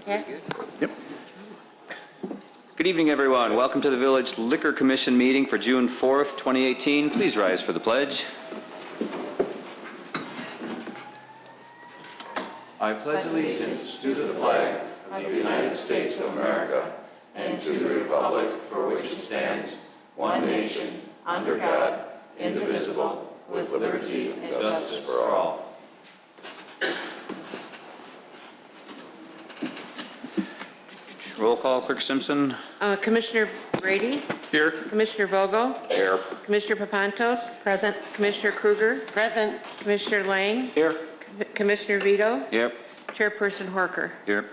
Yep. Good evening, everyone. Welcome to the Village Liquor Commission meeting for June 4th, 2018. Please rise for the pledge. I pledge allegiance to the flag of the United States of America and to the republic for which it stands, one nation, under God, indivisible, with liberty and justice for all. Roll call, Clerk Simpson. Commissioner Brady? Here. Commissioner Vogel? Here. Commissioner Papantos? Present. Commissioner Kruger? Present. Commissioner Lang? Here. Commissioner Vito? Yep. Chairperson Horker? Here.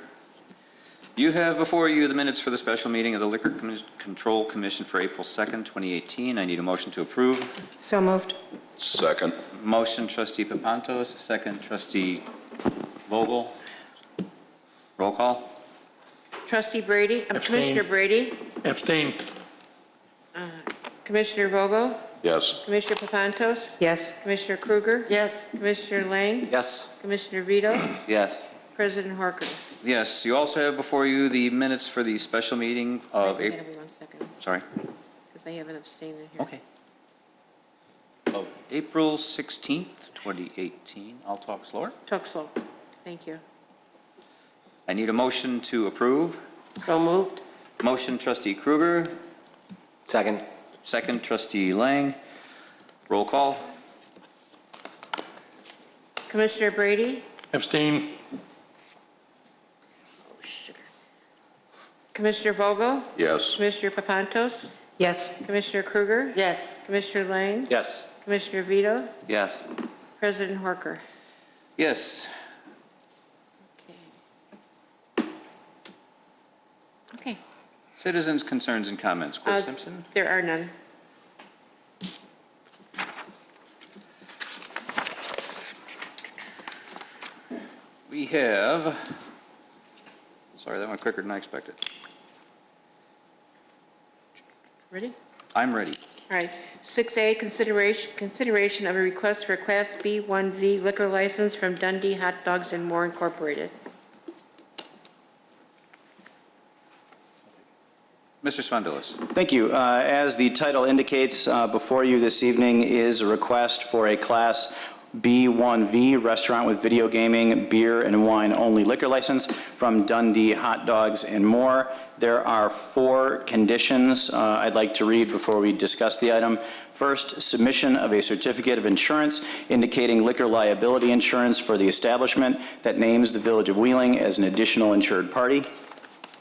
You have before you the minutes for the special meeting of the Liquor Control Commission for April 2nd, 2018. I need a motion to approve. So moved. Second. Motion, Trustee Papantos. Second, Trustee Vogel. Roll call. Trustee Brady? Commissioner Brady? Abstain. Commissioner Vogel? Yes. Commissioner Papantos? Yes. Commissioner Kruger? Yes. Commissioner Lang? Yes. Commissioner Vito? Yes. President Horker? Yes. You also have before you the minutes for the special meeting of April. 1 second, Sorry. because I have an abstain in here. Okay. Of April 16th, 2018. I'll talk slower. Talk slow. Thank you. I need a motion to approve. So moved. Motion, Trustee Kruger. Second. Second, Trustee Lang. Roll call. Commissioner Brady? Abstain. Oh, sugar. Commissioner Vogel? Yes. Commissioner Papantos? Yes. Commissioner Kruger? Yes. Commissioner Lang? Yes. Commissioner Vito? Yes. President Horker? Yes. Okay. Citizens' concerns and comments. Clerk Simpson. There are none. We have, sorry, that went quicker than I expected. Ready? I'm ready. All right. 6A, consideration of a request for a Class B1V liquor license from Dundee Hot Dogs and More Incorporated. Mr. Spondilis. Thank you. As the title indicates, before you this evening is a request for a Class B1V restaurant with video gaming, beer, and wine only liquor license from Dundee Hot Dogs and More. There are 4 conditions I'd like to read before we discuss the item. First, submission of a certificate of insurance indicating liquor liability insurance for the establishment that names the Village of Wheeling as an additional insured party.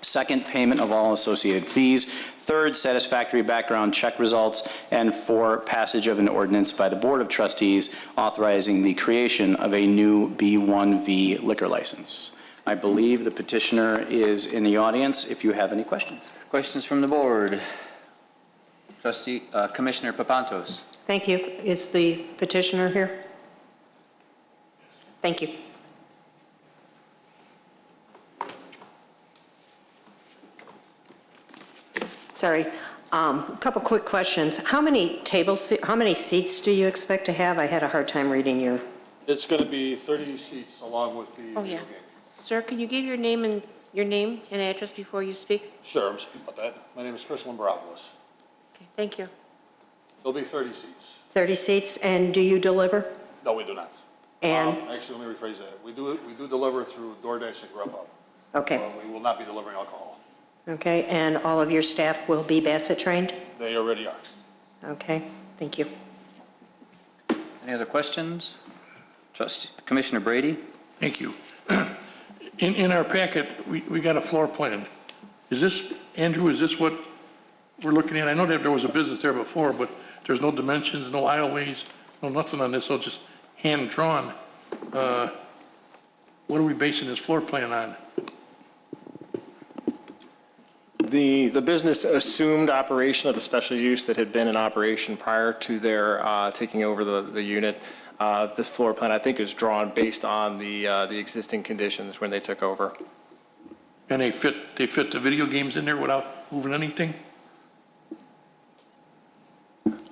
Second, payment of all associated fees. Third, satisfactory background check results. And 4, passage of an ordinance by the Board of Trustees authorizing the creation of a new B1V liquor license. I believe the petitioner is in the audience if you have any questions. Questions from the board? Commissioner Papantos. Thank you. Is the petitioner here? Thank you. Sorry. A couple quick questions. How many seats do you expect to have? I had a hard time reading your. It's going to be 30 seats along with the Oh, video yeah. game. Sir, can you give your name and address before you speak? Sure, I'm sorry about that. My name is Chris Limberopoulos. Okay, thank you. There'll be 30 seats. 30 seats, and do you deliver? No, we do not. And, Actually, let me rephrase that. We do deliver through DoorDash and Grubhub. okay, We will not be delivering alcohol. okay, and all of your staff will be Bassett trained? They already are. Okay, thank you. Any other questions? Commissioner Brady. Thank you. In our packet, we got a floor plan. Is this, Andrew, is this what we're looking at? I know that there was a business there before, but there's no dimensions, no aisleways, no nothing on this, so just hand-drawn. What are we basing this floor plan on? The business assumed operation of a special use that had been in operation prior to their taking over the unit. This floor plan, I think, is drawn based on the existing conditions when they took over. And they fit the video games in there without moving anything?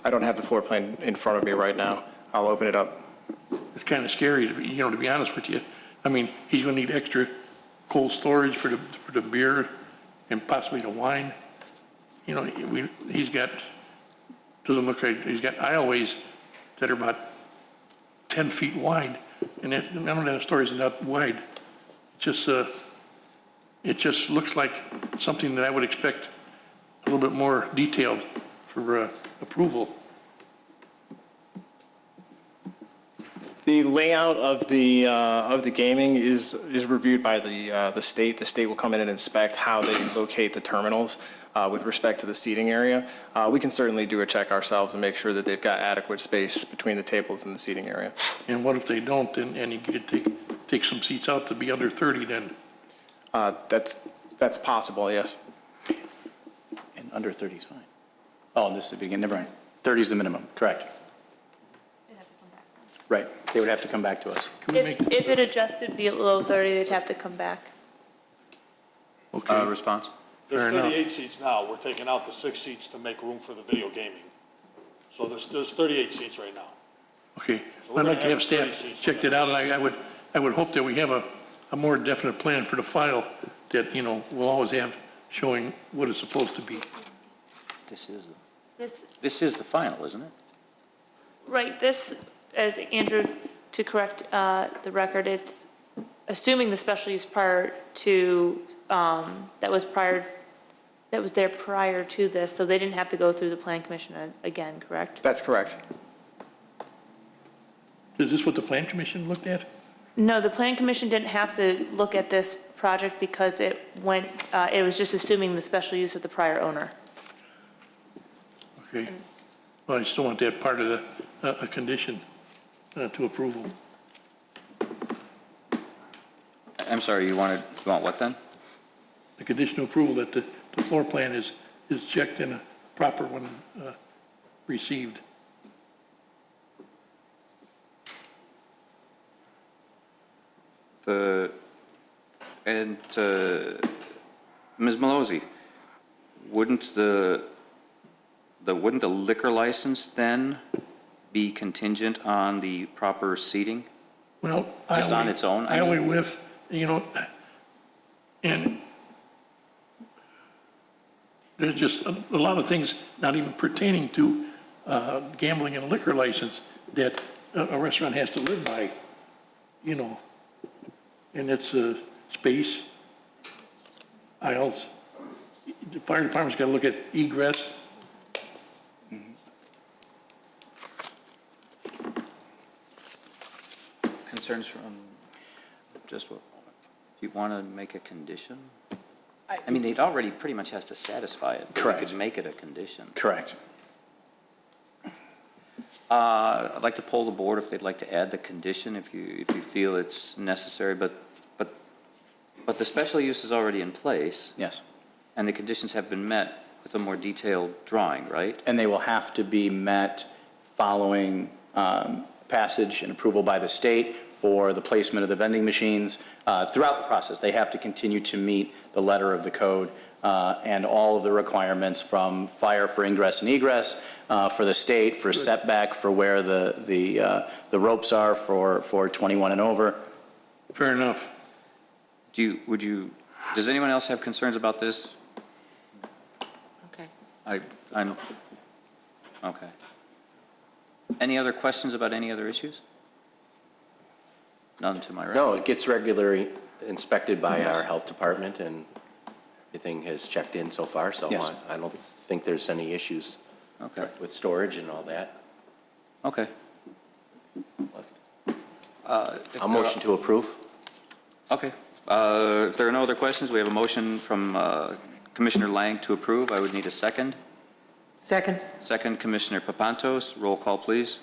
I don't have the floor plan in front of me right now. I'll open it up. It's kind of scary, to be honest with you. I mean, he's going to need extra cold storage for the beer and possibly the wine. You know, he's got, doesn't look like, he's got aisleways that are about 10 feet wide, and that, none of that storage is that wide. It just looks like something that I would expect a little bit more detailed for approval. The layout of the gaming is reviewed by the state. The state will come in and inspect how they locate the terminals with respect to the seating area. We can certainly do a check ourselves and make sure that they've got adequate space between the tables and the seating area. And what if they don't, and you could take some seats out to be under 30 then? That's possible, yes. And under 30 is fine. Oh, this is the beginning, never mind. 30 is the minimum, correct. Right, they would have to come back to us. If it adjusted below 30, they'd have to come back. Okay. Response? There's Fair enough. 38 seats now. We're taking out the 6 seats to make room for the video gaming. So there's 38 seats right now. Okay, So we're I'd like gonna to have have 30 staff seats check on that out, and I would hope that we have a more definite plan for the file that, you know, we'll always have showing what it's supposed to be. This This, is the final, isn't it? right, this, as Andrew, to correct the record, it's assuming the special use prior to, that was there prior to this, so they didn't have to go through the plan commission again, correct? That's correct. Is this what the plan commission looked at? No, the plan commission didn't have to look at this project because it was just assuming the special use of the prior owner. Okay, well, I still want that part of a condition to approval. I'm sorry, you want what then? The conditional approval that the floor plan is checked and a proper one received. Ms. Malozzi, wouldn't the liquor license then be contingent on the proper seating? Well, Just on its own? I only with, you know, and there's just a lot of things not even pertaining to gambling and a liquor license that a restaurant has to live by, you know, and it's space, aisles. The fire department's got to look at egress. Concerns from, just what, do you want to make a condition? I mean, it already pretty much has to satisfy it. But Correct. We could make it a condition. Correct. I'd like to poll the board if they'd like to add the condition, if you feel it's necessary, but the special use is already in place, Yes. and the conditions have been met with a more detailed drawing, right? And they will have to be met following passage and approval by the state for the placement of the vending machines. Throughout the process, they have to continue to meet the letter of the code and all of the requirements from fire for ingress and egress, for the state, for setback, for where the ropes are for 21 and over. Fair enough. Does anyone else have concerns about this? Okay. Okay. Any other questions about any other issues? None to my right. No, it gets regularly inspected by our health department, and everything has checked in so far, so Yes. I don't think there's any issues Okay. with storage and all that. Okay. I'll motion to approve. Okay. If there are no other questions, we have a motion from Commissioner Lang to approve. I would need a second. Second? Second, Commissioner Papantos. Roll call, please.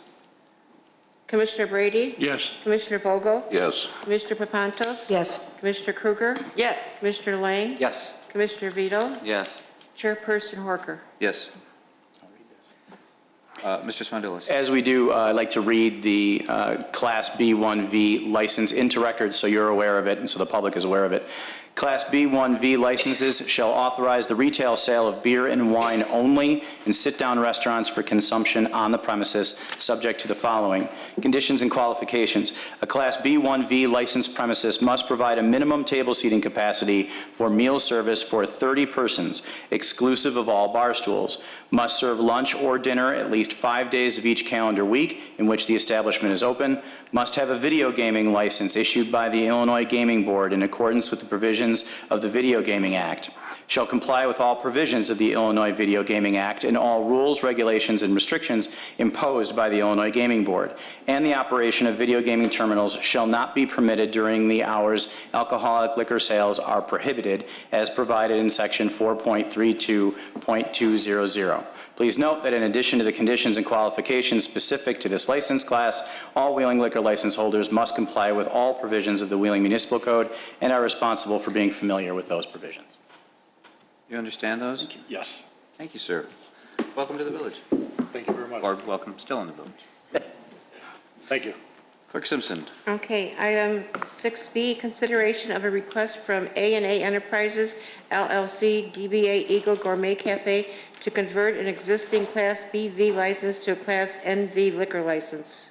Commissioner Brady? Yes. Commissioner Vogel? Yes. Commissioner Papantos? Yes. Commissioner Kruger? Yes. Commissioner Lang? Yes. Commissioner Vito? Yes. Chairperson Horker? Yes. Mr. Spondilis. As we do, I'd like to read the Class B1V license into record so you're aware of it and so the public is aware of it. Class B1V licenses shall authorize the retail sale of beer and wine only in sit-down restaurants for consumption on the premises, subject to the following. Conditions and qualifications. A Class B1V licensed premises must provide a minimum table seating capacity for meal service for 30 persons, exclusive of all bar stools. Must serve lunch or dinner at least 5 days of each calendar week in which the establishment is open. Must have a video gaming license issued by the Illinois Gaming Board in accordance with the provisions of the Video Gaming Act. Shall comply with all provisions of the Illinois Video Gaming Act and all rules, regulations, and restrictions imposed by the Illinois Gaming Board. And the operation of video gaming terminals shall not be permitted during the hours alcoholic liquor sales are prohibited as provided in Section 4.32.200. Please note that in addition to the conditions and qualifications specific to this license class, all Wheeling liquor license holders must comply with all provisions of the Wheeling Municipal Code and are responsible for being familiar with those provisions. You understand those? Yes. Thank you, sir. Welcome to the village. Thank you very much. Or welcome still in the village. Thank you. Clerk Simpson. Okay, item 6B, consideration of a request from A&A Enterprises, LLC, DBA Eagle Gourmet Café to convert an existing Class BV license to a Class NV liquor license.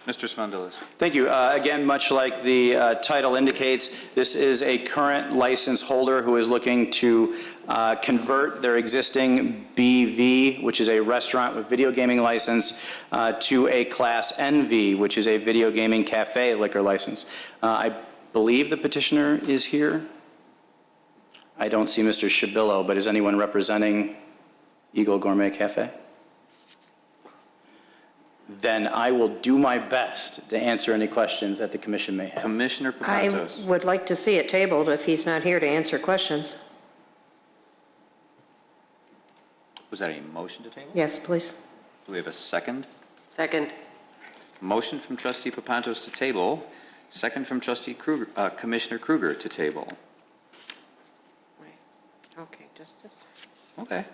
Mr. Smondelis. Thank you. Again, much like the title indicates, this is a current license holder who is looking to convert their existing BV, which is a restaurant with video gaming license, to a Class NV, which is a video gaming cafe liquor license. I believe the petitioner is here. I don't see Mr. Shabillo, but is anyone representing Eagle Gourmet Cafe? Then I will do my best to answer any questions that the commission may have. Commissioner I Papantos. would like to see it tabled if he's not here to answer questions. Was that a motion to table? Yes, please. Do we have a second? Second. Motion from trustee Papantos to table, second from trustee Kruger, Commissioner Kruger to table. Okay, just a second. Okay.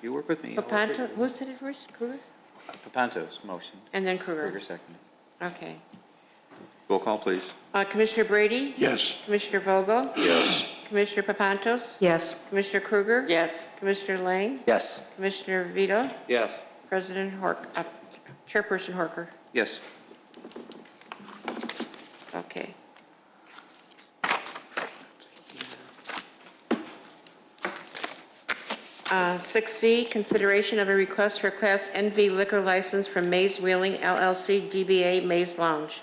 You work with me. Papanto, who said it first? Kruger? Papantos, motion. And then Kruger. Kruger, second. Okay. Roll call, please. Commissioner Brady? Yes. Commissioner Vogel? Yes. Commissioner Papantos? Yes. Commissioner Kruger? Yes. Commissioner Lang? Yes. Commissioner Vito? Yes. President Chairperson Horker? Yes. Okay. 6C, consideration of a request for Class NV liquor license from Mays Wheeling LLC, DBA Mays Lounge.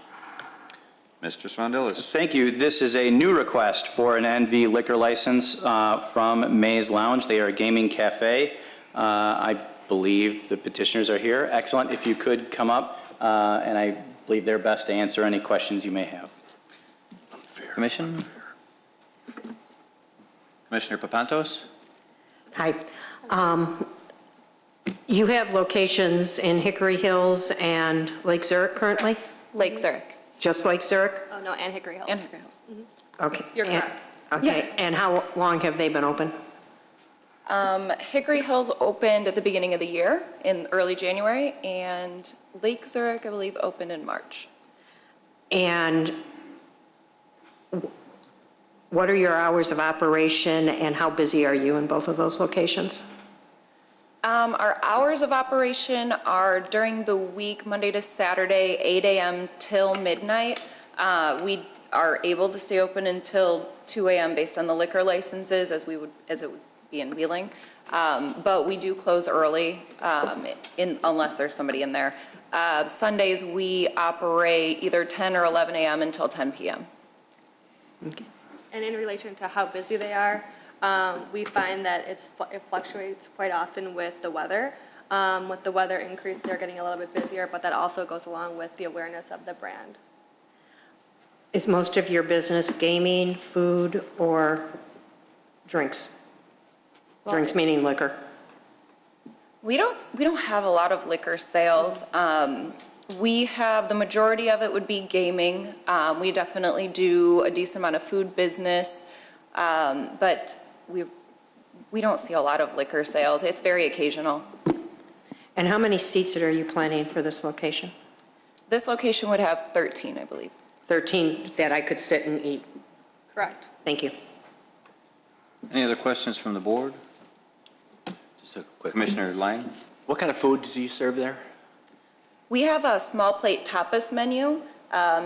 Mr. Smondelis. Thank you. This is a new request for an NV liquor license from Mays Lounge. They are a gaming cafe. I believe the petitioners are here. Excellent. If you could come up, and I believe they're best to answer any questions you may have. Commission? Commissioner Papantos? Hi. You have locations in Hickory Hills and Lake Zurich currently? Lake Zurich. Just Lake Zurich? Oh, no, and Hickory Hills. And Hickory Hills. Okay. You're And- correct. Okay, and how long have they been open? Hickory Hills opened at the beginning of the year in early January, and Lake Zurich, I believe, opened in March. And what are your hours of operation and how busy are you in both of those locations? Our hours of operation are during the week, Monday to Saturday, 8 a.m. till midnight. We are able to stay open until 2 a.m. based on the liquor licenses as it would be in Wheeling. But we do close early unless there's somebody in there. Sundays, we operate either 10 or 11 a.m. until 10 p.m. Okay. And in relation to how busy they are, we find that it fluctuates quite often with the weather. With the weather increase, they're getting a little bit busier, but that also goes along with the awareness of the brand. Is most of your business gaming, food, or drinks? Drinks meaning liquor. We don't have a lot of liquor sales. We have, the majority of it would be gaming. We definitely do a decent amount of food business, but we don't see a lot of liquor sales. It's very occasional. And how many seats are you planning for this location? This location would have 13, I believe. 13 that I could sit and eat. Correct. Thank you. Any other questions from the board? Just a quick. Commissioner Lang? What kind of food do you serve there? We have a small plate tapas menu.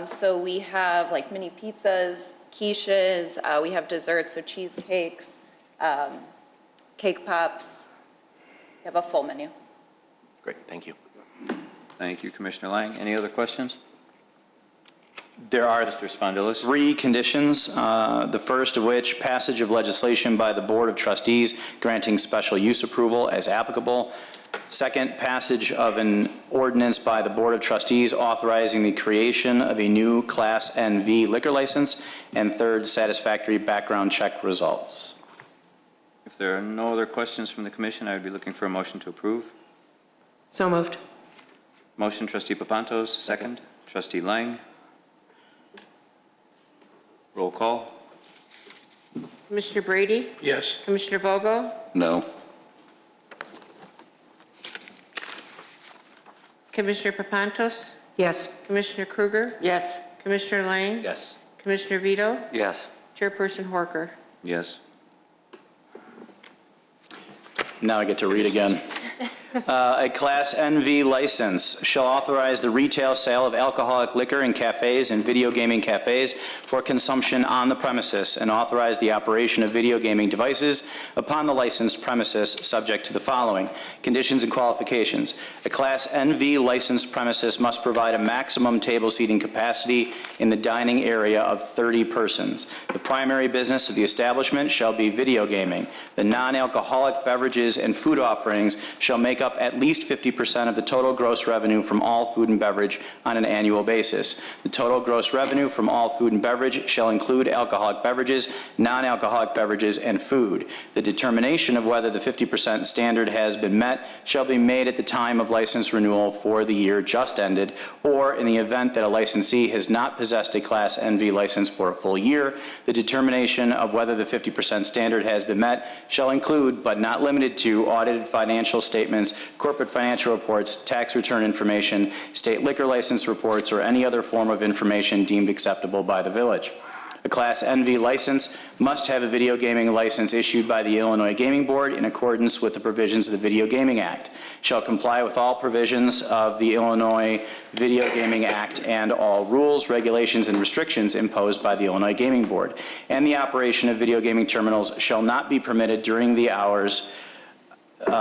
So we have like mini pizzas, quiches, we have desserts, so cheesecakes, cake pops. We have a full menu. Great, thank you. Thank you, Commissioner Lang. Any other questions? There are Mr. Spondilis? 3 conditions, the first of which, passage of legislation by the Board of Trustees granting special use approval as applicable. Second, passage of an ordinance by the Board of Trustees authorizing the creation of a new Class NV liquor license. And third, satisfactory background check results. If there are no other questions from the commission, I would be looking for a motion to approve. So moved. Motion, Trustee Papantos, second. Trustee Lang. Roll call. Commissioner Brady? Yes. Commissioner Vogel? No. Commissioner Papantos? Yes. Commissioner Kruger? Yes. Commissioner Lang? Yes. Commissioner Vito? Yes. Chairperson Horker? Yes. Now I get to read again. A Class NV license shall authorize the retail sale of alcoholic liquor in cafes and video gaming cafes for consumption on the premises, and authorize the operation of video gaming devices upon the licensed premises, subject to the following conditions and qualifications. A Class NV licensed premises must provide a maximum table seating capacity in the dining area of 30 persons. The primary business of the establishment shall be video gaming. The non-alcoholic beverages and food offerings shall make up at least 50% of the total gross revenue from all food and beverage on an annual basis. The total gross revenue from all food and beverage shall include alcoholic beverages, non-alcoholic beverages, and food. The determination of whether the 50% standard has been met shall be made at the time of license renewal for the year just ended, or in the event that a licensee has not possessed a Class NV license for a full year. The determination of whether the 50% standard has been met shall include, but not limited to, audited financial statements, corporate financial reports, tax return information, state liquor license reports, or any other form of information deemed acceptable by the village. A Class NV license must have a video gaming license issued by the Illinois Gaming Board in accordance with the provisions of the Video Gaming Act, shall comply with all provisions of the Illinois Video Gaming Act and all rules, regulations, and restrictions imposed by the Illinois Gaming Board, and the operation of video gaming terminals shall not be permitted during the hours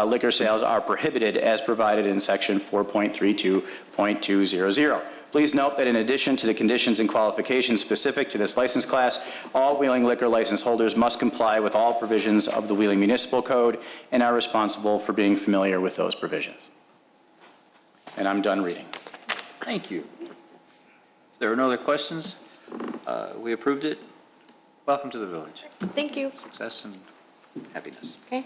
liquor sales are prohibited as provided in section 4.32.200. Please note that in addition to the conditions and qualifications specific to this license class, all Wheeling liquor license holders must comply with all provisions of the Wheeling Municipal Code and are responsible for being familiar with those provisions. And I'm done reading. Thank you. If there are no other questions, we approved it. Welcome to the village. Thank you. Success and happiness. Okay.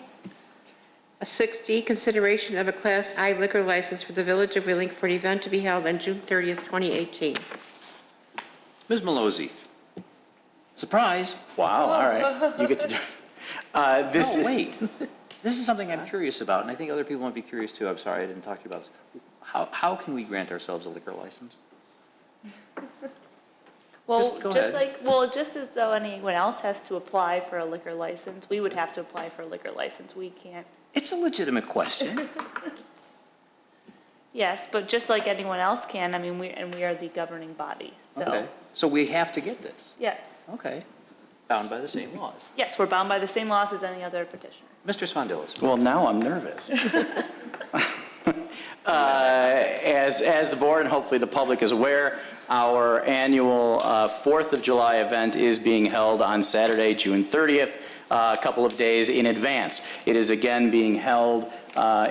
A 6D, consideration of a Class I liquor license for the Village of Wheeling for an event to be held on June 30th, 2018. Ms. Malozzi. Surprise. Wow, all right. You get to do it. No, wait. This is something I'm curious about, and I think other people might be curious too. I'm sorry I didn't talk to you about this. How can we grant ourselves a liquor license? Well, Go ahead. just as though anyone else has to apply for a liquor license, we would have to apply for a liquor license. We can't. It's a legitimate question. Yes, but just like anyone else can, I mean, we are the governing body, so. Okay. So we have to get this. Yes. Okay. Bound by the same laws. Yes, we're bound by the same laws as any other petitioner. Mr. Spondilis. Well, now I'm nervous. As the board and hopefully the public is aware, our annual 4th of July event is being held on Saturday, June 30th, a couple of days in advance. It is again being held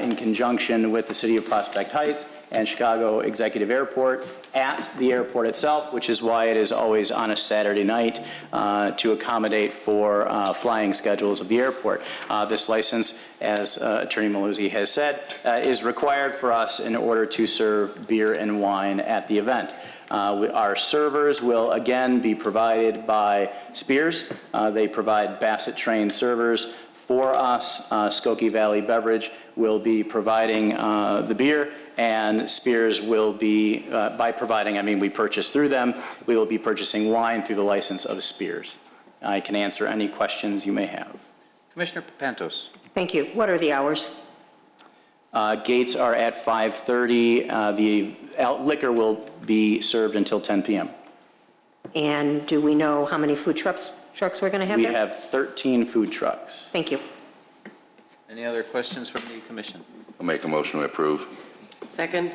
in conjunction with the City of Prospect Heights and Chicago Executive Airport at the airport itself, which is why it is always on a Saturday night to accommodate for flying schedules of the airport. This license, as Attorney Maluzzi has said, is required for us in order to serve beer and wine at the event. Our servers will again be provided by Spears. They provide Bassett-trained servers for us. Skokie Valley Beverage will be providing the beer, and Spears will be, by providing, I mean we purchase through them, we will be purchasing wine through the license of Spears. I can answer any questions you may have. Commissioner Papantos. Thank you. What are the hours? Gates are at 5:30. The liquor will be served until 10 p.m. And do we know how many food trucks we're going to have We there? have 13 food trucks. Thank you. Any other questions from the commission? I'll make a motion to approve. Second.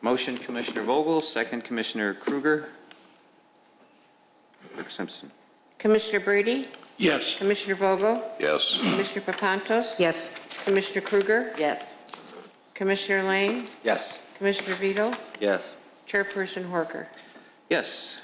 Motion Commissioner Vogel, second Commissioner Kruger. Clerk Simpson. Commissioner Brady? Yes. Commissioner Vogel? Yes. Commissioner Papantos? Yes. Commissioner Kruger? Yes. Commissioner Lang? Yes. Commissioner Vito? Yes. Chairperson Horker? Yes.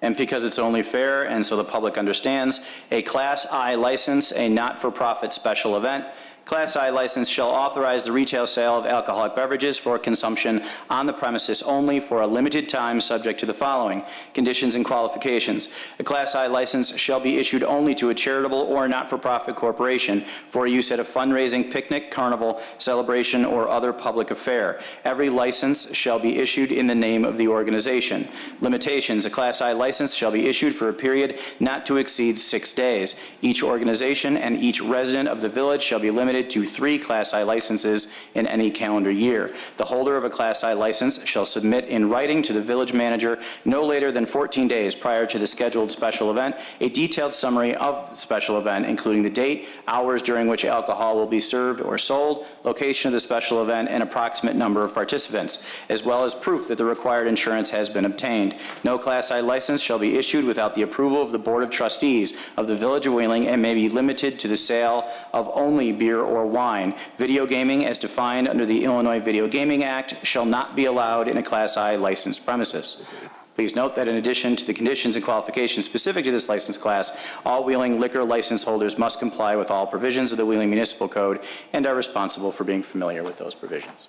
And because it's only fair, and so the public understands, a Class I license, a not-for-profit special event. Class I license shall authorize the retail sale of alcoholic beverages for consumption on the premises only for a limited time, subject to the following conditions and qualifications. A Class I license shall be issued only to a charitable or not-for-profit corporation for use at a fundraising, picnic, carnival, celebration, or other public affair. Every license shall be issued in the name of the organization. Limitations: a Class I license shall be issued for a period not to exceed 6 days. Each organization and each resident of the village shall be limited to 3 Class I licenses in any calendar year. The holder of a Class I license shall submit in writing to the village manager no later than 14 days prior to the scheduled special event a detailed summary of the special event, including the date, hours during which alcohol will be served or sold, location of the special event, and approximate number of participants, as well as proof that the required insurance has been obtained. No Class I license shall be issued without the approval of the Board of Trustees of the Village of Wheeling and may be limited to the sale of only beer or wine. Video gaming, as defined under the Illinois Video Gaming Act, shall not be allowed in a Class I licensed premises. Please note that in addition to the conditions and qualifications specific to this license class, all Wheeling liquor license holders must comply with all provisions of the Wheeling Municipal Code and are responsible for being familiar with those provisions.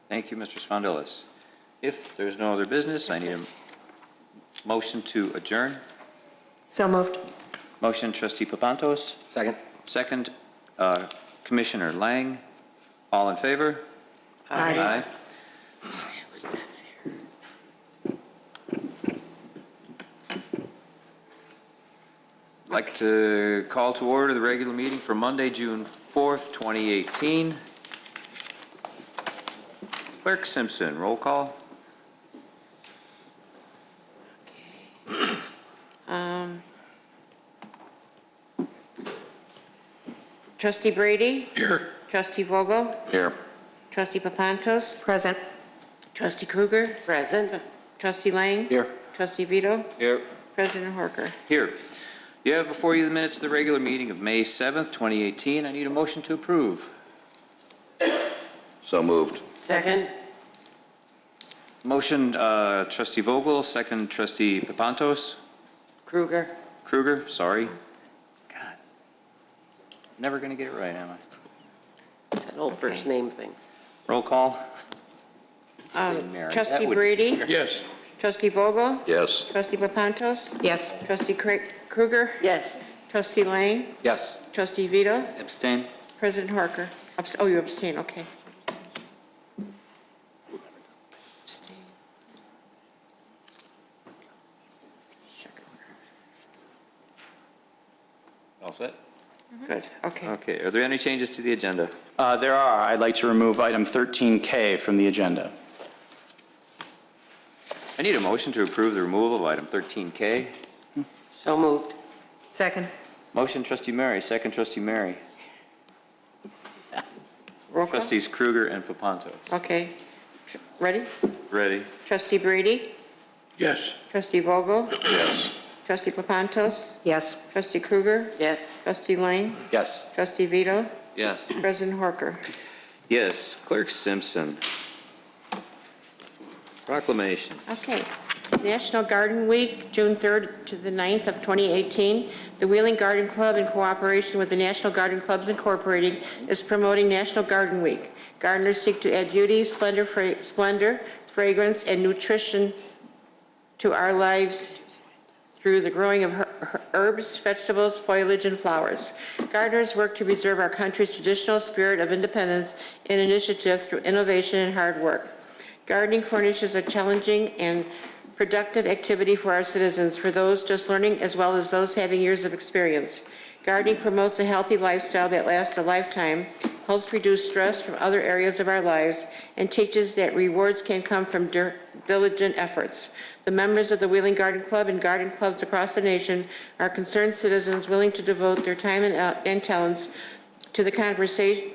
Thank you, Mr. Spondelis. If there's no other business, I need a motion to adjourn. So moved. Motion, Trustee Papantos. Second. Second, Commissioner Lang. All in favor? Aye. I'd like to call to order the regular meeting for Monday, June 4th, 2018. Clerk Simpson, roll call. Trustee Brady? Here. Trustee Vogel? Here. Trustee Papantos? Present. Trustee Kruger? Present. Trustee Lang? Here. Trustee Vito? Here. President Horker? Here. You have before you the minutes of the regular meeting of May 7th, 2018. I need a motion to approve. So moved. Second. Motion, Trustee Vogel, second Trustee Papantos. Kruger, sorry. God. Never going to get it right, am I? It's an old first name thing. Roll call. Trustee Brady? Yes. Trustee Vogel? Yes. Trustee Papantos? Yes. Trustee Kruger? Yes. Trustee Lang? Yes. Trustee Vito? Abstain. President Horker? Oh, you abstain, okay. Abstain. All set? Good, okay. Okay, are there any changes to the agenda? There are. I'd like to remove item 13K from the agenda. I need a motion to approve the removal of item 13K. So moved. Second. Motion, Trustee Mary, second Trustee Mary. Roll call? Trustees Kruger and Papantos. Okay. Ready? Ready? Trustee Brady? Yes. Trustee Vogel? Yes. Trustee Papantos? Yes. Trustee Kruger? Yes. Trustee Lang? Yes. Trustee Vito? Yes. President Horker? Yes. Clerk Simpson. Proclamation. Okay. National Garden Week, June 3rd to the 9th of 2018. The Wheeling Garden Club, in cooperation with the National Garden Clubs Incorporated, is promoting National Garden Week. Gardeners seek to add beauty, splendor, fragrance, and nutrition to our lives through the growing of herbs, vegetables, foliage, and flowers. Gardeners work to preserve our country's traditional spirit of independence and initiative through innovation and hard work. Gardening furnishes a challenging and productive activity for our citizens, for those just learning as well as those having years of experience. Gardening promotes a healthy lifestyle that lasts a lifetime, helps reduce stress from other areas of our lives, and teaches that rewards can come from diligent efforts. The members of the Wheeling Garden Club and garden clubs across the nation are concerned citizens willing to devote their time and talents to the conservation,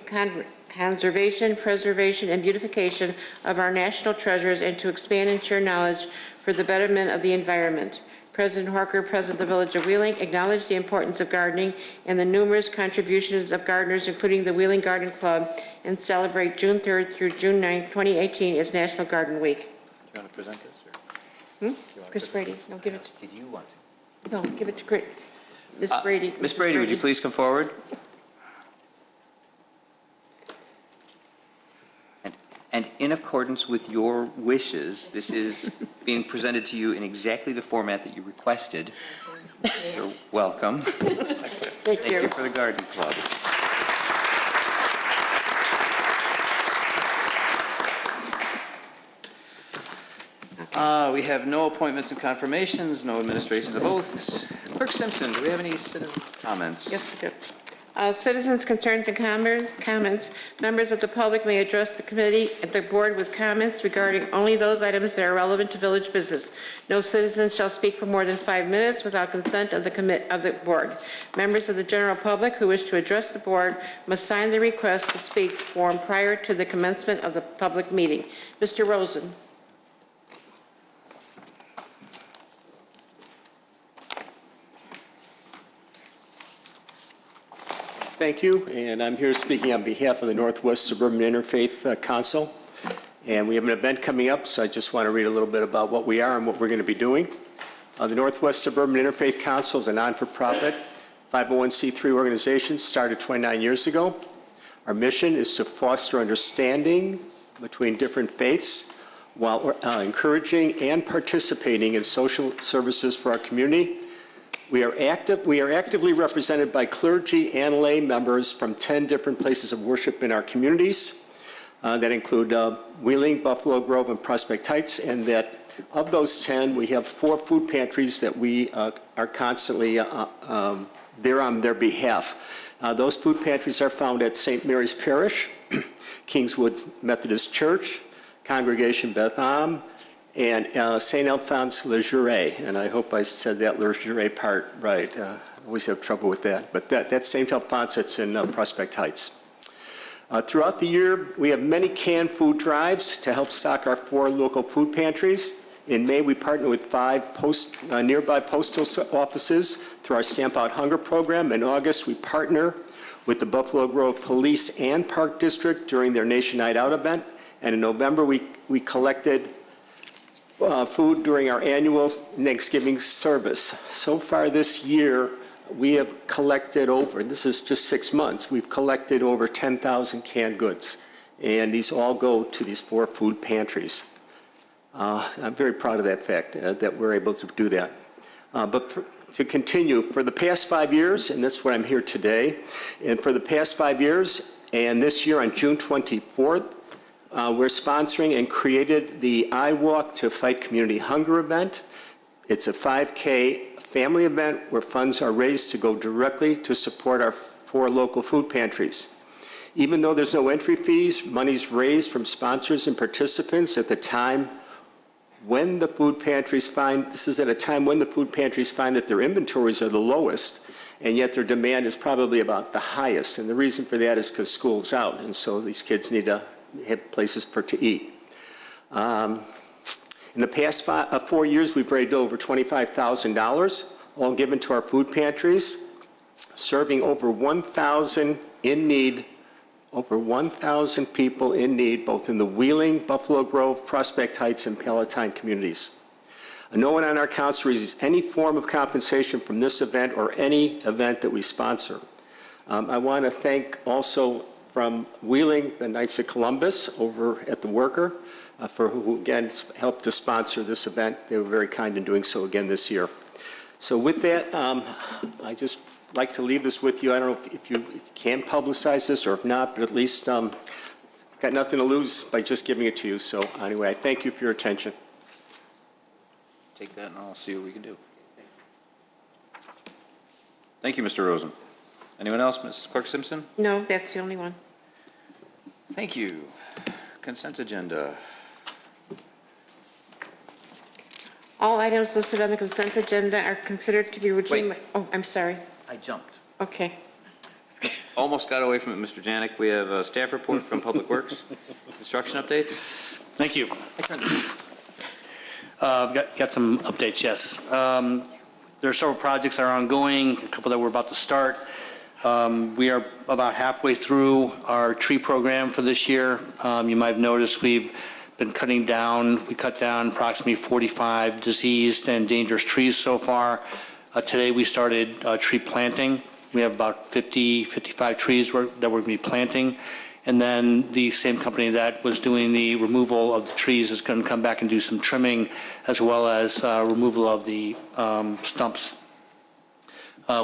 preservation, and beautification of our national treasures and to expand and share knowledge for the betterment of the environment. President Horker, President of the Village of Wheeling, acknowledged the importance of gardening and the numerous contributions of gardeners, including the Wheeling Garden Club, and celebrate June 3rd through June 9th, 2018 as National Garden Week. Do you want to present this? Chris Brady, no, give it to. Did you want to? No, give it to Miss Brady. Ms. Brady, would you please come forward? And in accordance with your wishes, this is being presented to you in exactly the format that you requested. You're welcome. Thank you for the Garden Club. We have no appointments and confirmations, no administrations of oaths. Clerk Simpson, do we have any citizen comments? Yes, we do. Citizens' concerns and comments. Members of the public may address the committee and the board with comments regarding only those items that are relevant to village business. No citizens shall speak for more than 5 minutes without consent of the board. Members of the general public who wish to address the board must sign the request to speak form prior to the commencement of the public meeting. Mr. Rosen. Thank you, and I'm here speaking on behalf of the Northwest Suburban Interfaith Council. And we have an event coming up, so I just want to read a little bit about what we are and what we're going to be doing. The Northwest Suburban Interfaith Council is a non-for-profit 501c3 organization started 29 years ago. Our mission is to foster understanding between different faiths while encouraging and participating in social services for our community. We are actively represented by clergy and lay members from 10 different places of worship in our communities that include Wheeling, Buffalo Grove, and Prospect Heights, and that of those 10, we have 4 food pantries that we are constantly there on their behalf. Those food pantries are found at St. Mary's Parish, Kingswood Methodist Church, Congregation Beth Am, and St. Alphonse Le Jure, and I hope I said that Le Jure part right. I always have trouble with that, but that's St. Alphonse, that's in Prospect Heights. Throughout the year, we have many canned food drives to help stock our 4 local food pantries. In May, we partner with 5 nearby postal offices through our Stamp Out Hunger program. In August, we partner with the Buffalo Grove Police and Park District during their Nation Night Out event. And in November, we collected food during our annual Thanksgiving service. So far this year, we have collected over, this is just 6 months, we've collected over 10,000 canned goods. And these all go to these 4 food pantries. I'm very proud of that fact, that we're able to do that. To continue, for the past 5 years, and that's what I'm here today, and for the past 5 years, and this year on June 24th, we're sponsoring and created the I Walk to Fight Community Hunger event. It's a 5K family event where funds are raised to go directly to support our 4 local food pantries. Even though there's no entry fees, money's raised from sponsors and participants at the time when the food pantries find, this is at a time when the food pantries find that their inventories are the lowest, and yet their demand is probably about the highest. And the reason for that is because school's out, and so these kids need to have places to eat. In the past 4 years, we've raised over $25,000, all given to our food pantries, serving over 1,000 in need, over 1,000 people in need, both in the Wheeling, Buffalo Grove, Prospect Heights, and Palatine communities. No one on our council receives any form of compensation from this event or any event that we sponsor. I want to thank also from Wheeling, the Knights of Columbus over at the Worker, for who again helped to sponsor this event. They were very kind in doing so again this year. So with that, I just like to leave this with you. I don't know if you can publicize this or if not, but at least got nothing to lose by just giving it to you. So anyway, I thank you for your attention. Take that and I'll see what we can do. Thank you, Mr. Rosen. Anyone else, Ms. Clerk Simpson? No, that's the only one. Thank you. Consent agenda. All items listed on the consent agenda are considered to be routine. Wait. Oh, I'm sorry. I jumped. Okay. Almost got away from it, Mr. Janik. We have a staff report from Public Works. Construction updates. Thank you. Got some updates, yes. There are several projects that are ongoing, a couple that we're about to start. We are about halfway through our tree program for this year. You might have noticed we've been cutting down. We cut down approximately 45 diseased and dangerous trees so far. Today we started tree planting. We have about 55 trees that we're going to be planting. And then the same company that was doing the removal of the trees is going to come back and do some trimming as well as removal of the stumps.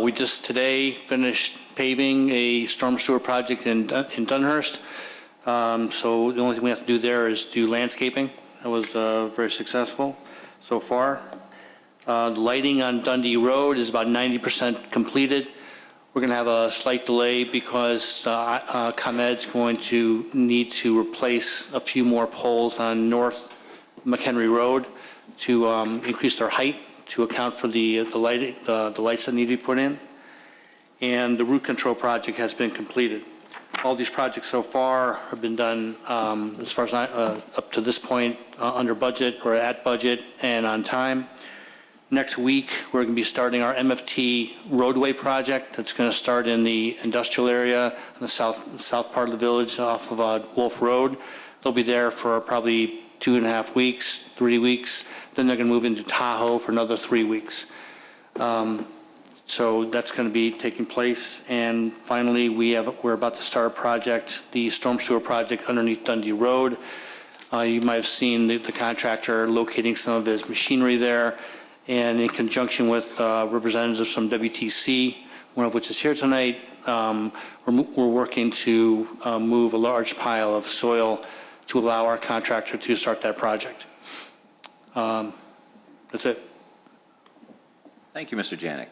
We just today finished paving a storm sewer project in Dunhurst. So the only thing we have to do there is do landscaping. That was very successful so far. The lighting on Dundee Road is about 90% completed. We're going to have a slight delay because ComEd's going to need to replace a few more poles on North McHenry Road to increase their height to account for the lights that need to be put in. And the root control project has been completed. All these projects so far have been done, as far as up to this point, under budget or at budget and on time. Next week, we're going to be starting our MFT roadway project. That's going to start in the industrial area in the south part of the village off of Wolf Road. They'll be there for probably 2.5 weeks, 3 weeks. Then they're going to move into Tahoe for another 3 weeks. So that's going to be taking place. And finally, we're about to start a project, the storm sewer project underneath Dundee Road. You might have seen the contractor locating some of his machinery there. And in conjunction with representatives from WTC, one of which is here tonight, we're working to move a large pile of soil to allow our contractor to start that project. That's it. Thank you, Mr. Janik.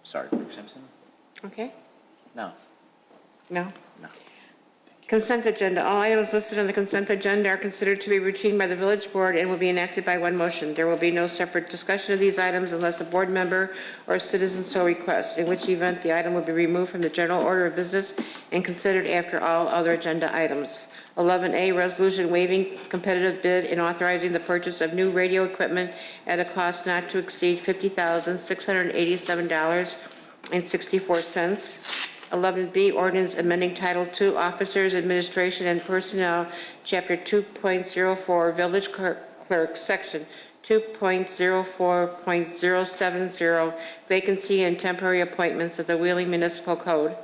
Sorry, Clerk Simpson? Okay. No. No? No. Consent agenda. All items listed on the consent agenda are considered to be routine by the village board and will be enacted by one motion. There will be no separate discussion of these items unless a board member or a citizen so requests, in which event the item will be removed from the general order of business and considered after all other agenda items. 11A, resolution waiving competitive bid and authorizing the purchase of new radio equipment at a cost not to exceed $50,680.64. 11B, ordinance amending Title II, Officers, Administration, and Personnel, Chapter 2.04, Village Clerk, Section 2.04.070, Vacancy and Temporary Appointments of the Wheeling Municipal Code.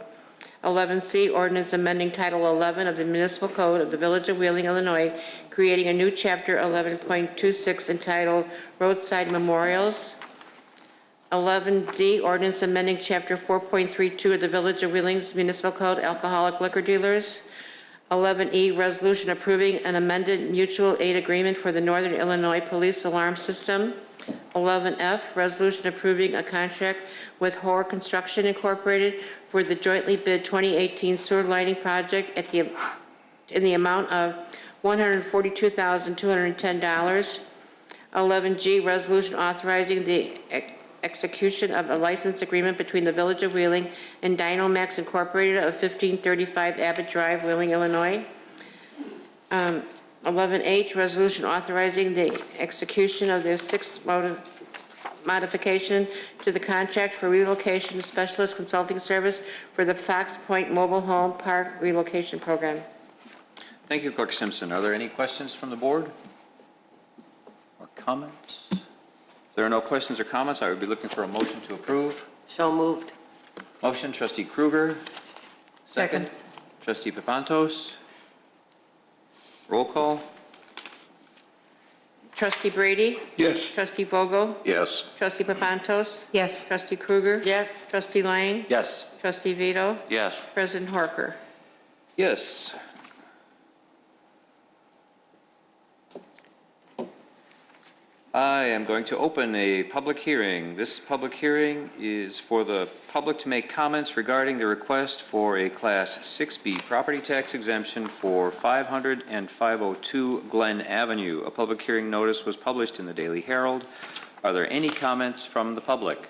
11C, ordinance amending Title 11 of the Municipal Code of the Village of Wheeling, Illinois, creating a new Chapter 11.26 entitled Roadside Memorials. 11D, ordinance amending Chapter 4.32 of the Village of Wheeling's Municipal Code, Alcoholic Liquor Dealers. 11E, resolution approving an amended mutual aid agreement for the Northern Illinois Police Alarm System. 11F, resolution approving a contract with Hoare Construction Incorporated for the jointly bid 2018 sewer lighting project in the amount of $142,210. 11G, resolution authorizing the execution of a license agreement between the Village of Wheeling and Dynomax Incorporated of 1535 Abbott Drive, Wheeling, Illinois. 11H, resolution authorizing the execution of the sixth modification to the contract for relocation specialist consulting service for the Fox Point Mobile Home Park Relocation Program. Thank you, Clerk Simpson. Are there any questions from the board or comments? If there are no questions or comments, I would be looking for a motion to approve. So moved. Motion, Trustee Kruger. Second. Trustee Papantos. Roll call. Trustee Brady? Yes. Trustee Vogel? Yes. Trustee Papantos? Yes. Trustee Krueger? Yes. Trustee Lang? Yes. Trustee Vito? Yes. President Harker. Yes. I am going to open a public hearing. This public hearing is for the public to make comments regarding the request for a Class 6B property tax exemption for 500 and 502 Glen Avenue. A public hearing notice was published in the Daily Herald. Are there any comments from the public?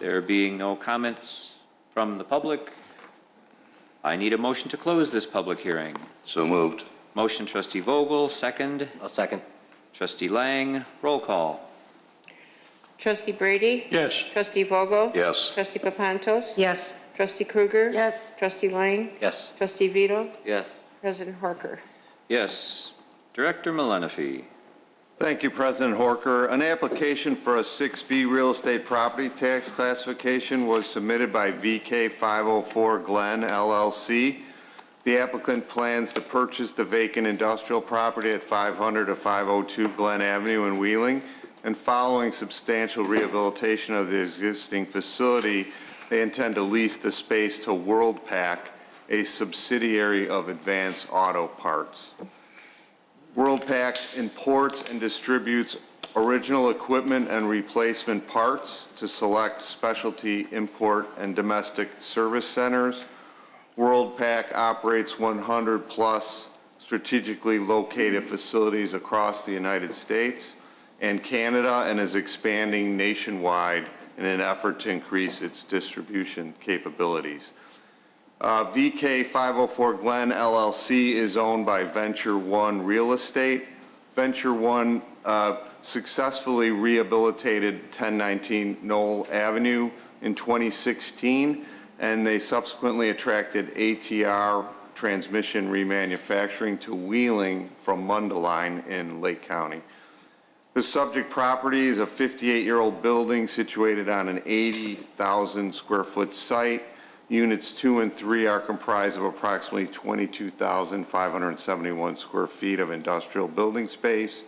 There being no comments from the public, I need a motion to close this public hearing. So moved. Motion, Trustee Vogel, second. I'll second. Trustee Lang, roll call. Trustee Brady? Yes. Trustee Vogel? Yes. Trustee Papantos? Yes. Trustee Krueger? Yes. Trustee Lang? Yes. Trustee Vito? Yes. President Harker. Yes. Director Malenefi. Thank you, President Horker. An application for a 6B real estate property tax classification was submitted by VK 504 Glen LLC. The applicant plans to purchase the vacant industrial property at 500 to 502 Glen Avenue in Wheeling, and following substantial rehabilitation of the existing facility, they intend to lease the space to WorldPack, a subsidiary of Advance Auto Parts. WorldPack imports and distributes original equipment and replacement parts to select specialty import and domestic service centers. WorldPack operates 100-plus strategically located facilities across the United States and Canada, and is expanding nationwide in an effort to increase its distribution capabilities. VK 504 Glen LLC is owned by Venture One Real Estate. Venture One successfully rehabilitated 1019 Knoll Avenue in 2016, and they subsequently attracted ATR Transmission Remanufacturing to Wheeling from Mundelein in Lake County. The subject property is a 58-year-old building situated on an 80,000 square foot site. Units 2 and 3 are comprised of approximately 22,571 square feet of industrial building space.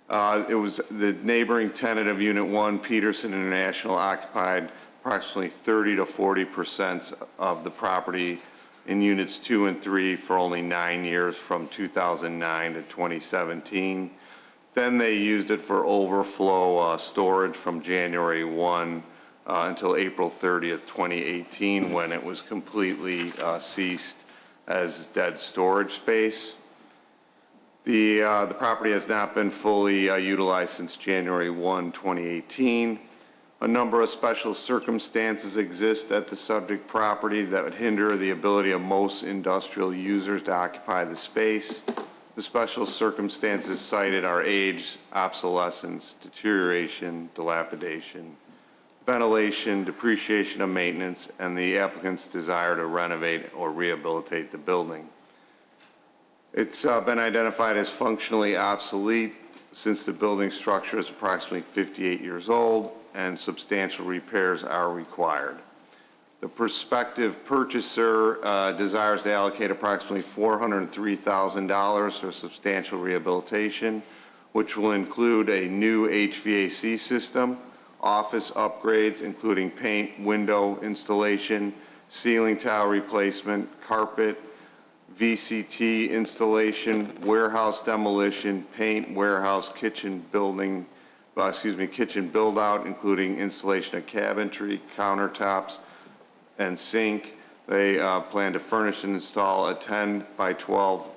It was the neighboring tenant of Unit 1, Peterson International, occupied approximately 30 to 40% of the property in Units 2 and 3 for only 9 years, from 2009 to 2017. Then they used it for overflow storage from January 1 until April 30th, 2018, when it was completely ceased as dead storage space. The property has not been fully utilized since January 1, 2018. A number of special circumstances exist at the subject property that would hinder the ability of most industrial users to occupy the space. The special circumstances cited are age, obsolescence, deterioration, dilapidation, ventilation, depreciation of maintenance, and the applicant's desire to renovate or rehabilitate the building. It's been identified as functionally obsolete since the building structure is approximately 58 years old and substantial repairs are required. The prospective purchaser desires to allocate approximately $403,000 for substantial rehabilitation, which will include a new HVAC system, office upgrades, including paint, window installation, ceiling tile replacement, carpet, VCT installation, warehouse demolition, paint, warehouse, kitchen building, kitchen build out, including installation of cabinetry, countertops, and sink. They plan to furnish and install a 10 by 12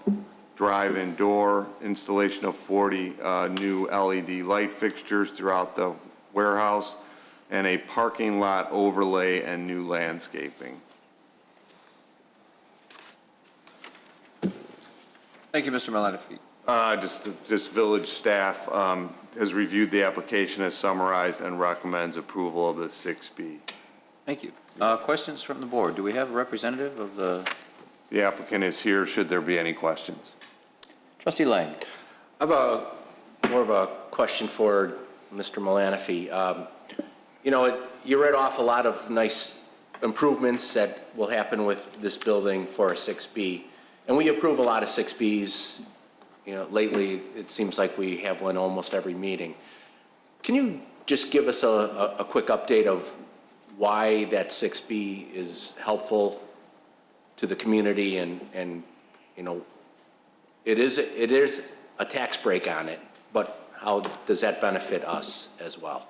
drive-in door, installation of 40 new LED light fixtures throughout the warehouse, and a parking lot overlay and new landscaping. Thank you, Mr. Malenefi. Just village staff has reviewed the application as summarized and recommends approval of the 6B. Thank you. Questions from the board? Do we have a representative of the? The applicant is here, should there be any questions. Trustee Lang. I have more of a question for Mr. Malenefi. You read off a lot of nice improvements that will happen with this building for a 6B, and we approve a lot of 6Bs you know, lately, it seems like we have one almost every meeting. Can you just give us a quick update of why that 6B is helpful to the community and you know, it is a tax break on it, but how does that benefit us as well?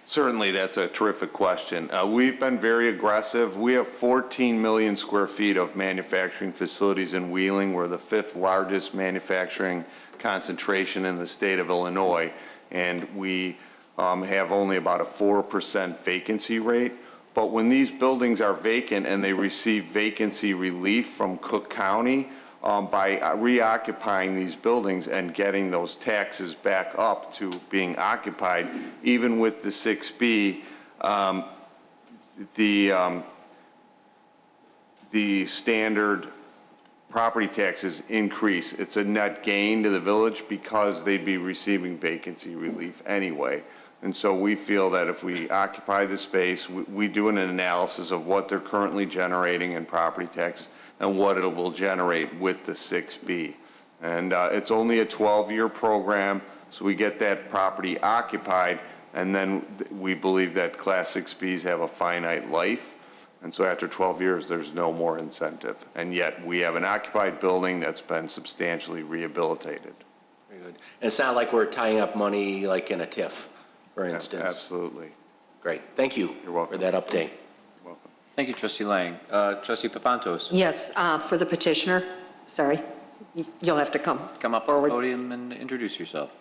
Certainly, that's a terrific question. We've been very aggressive. We have 14 million square feet of manufacturing facilities in Wheeling. We're the 5th largest manufacturing concentration in the state of Illinois, and we have only about a 4% vacancy rate. But when these buildings are vacant and they receive vacancy relief from Cook County, by reoccupying these buildings and getting those taxes back up to being occupied, even with the 6B, the standard property taxes increase. It's a net gain to the village because they'd be receiving vacancy relief anyway. And so we feel that if we occupy the space, we do an analysis of what they're currently generating in property taxes and what it will generate with the 6B. And it's only a 12-year program, so we get that property occupied, and then we believe that Class 6Bs have a finite life. And so after 12 years, there's no more incentive. And yet we have an occupied building that's been substantially rehabilitated. Very good. And it's not like we're tying up money like in a TIF, for instance. Absolutely. Great. Thank you. You're welcome. For that update. Welcome. Thank you, Trustee Lang. Trustee Papantos. Yes, for the petitioner, sorry, you'll have to come. Come up to the podium and introduce yourself.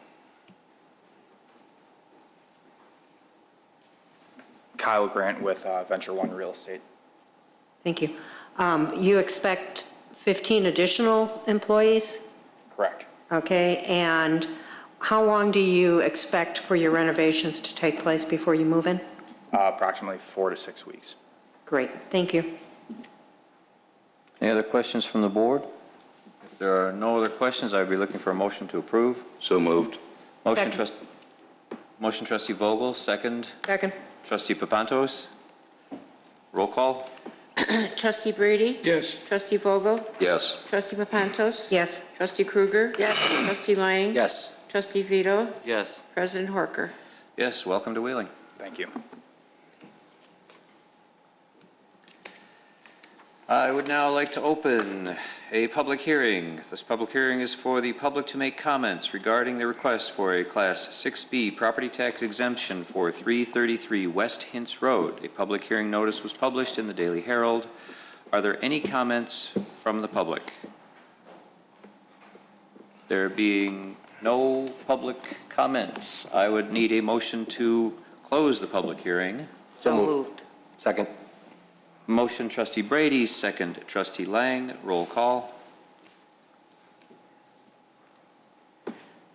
Kyle Grant with Venture One Real Estate. Thank you. You expect 15 additional employees? Correct. Okay, and how long do you expect for your renovations to take place before you move in? Approximately 4 to 6 weeks. Great, thank you. Any other questions from the board? If there are no other questions, I would be looking for a motion to approve. So moved. Motion Trustee Vogel, second. Second. Trustee Papantos. Roll call. Trustee Brady? Yes. Trustee Vogel? Yes. Trustee Papantos? Yes. Trustee Krueger? Yes. Trustee Lang? Yes. Trustee Vito? Yes. President Horker? Yes, welcome to Wheeling. Thank you. I would now like to open a public hearing. This public hearing is for the public to make comments regarding the request for a Class 6B property tax exemption for 333 West Hintz Road. A public hearing notice was published in the Daily Herald. Are there any comments from the public? There being no public comments, I would need a motion to close the public hearing. So moved. Second. Motion Trustee Brady, second Trustee Lang. Roll call.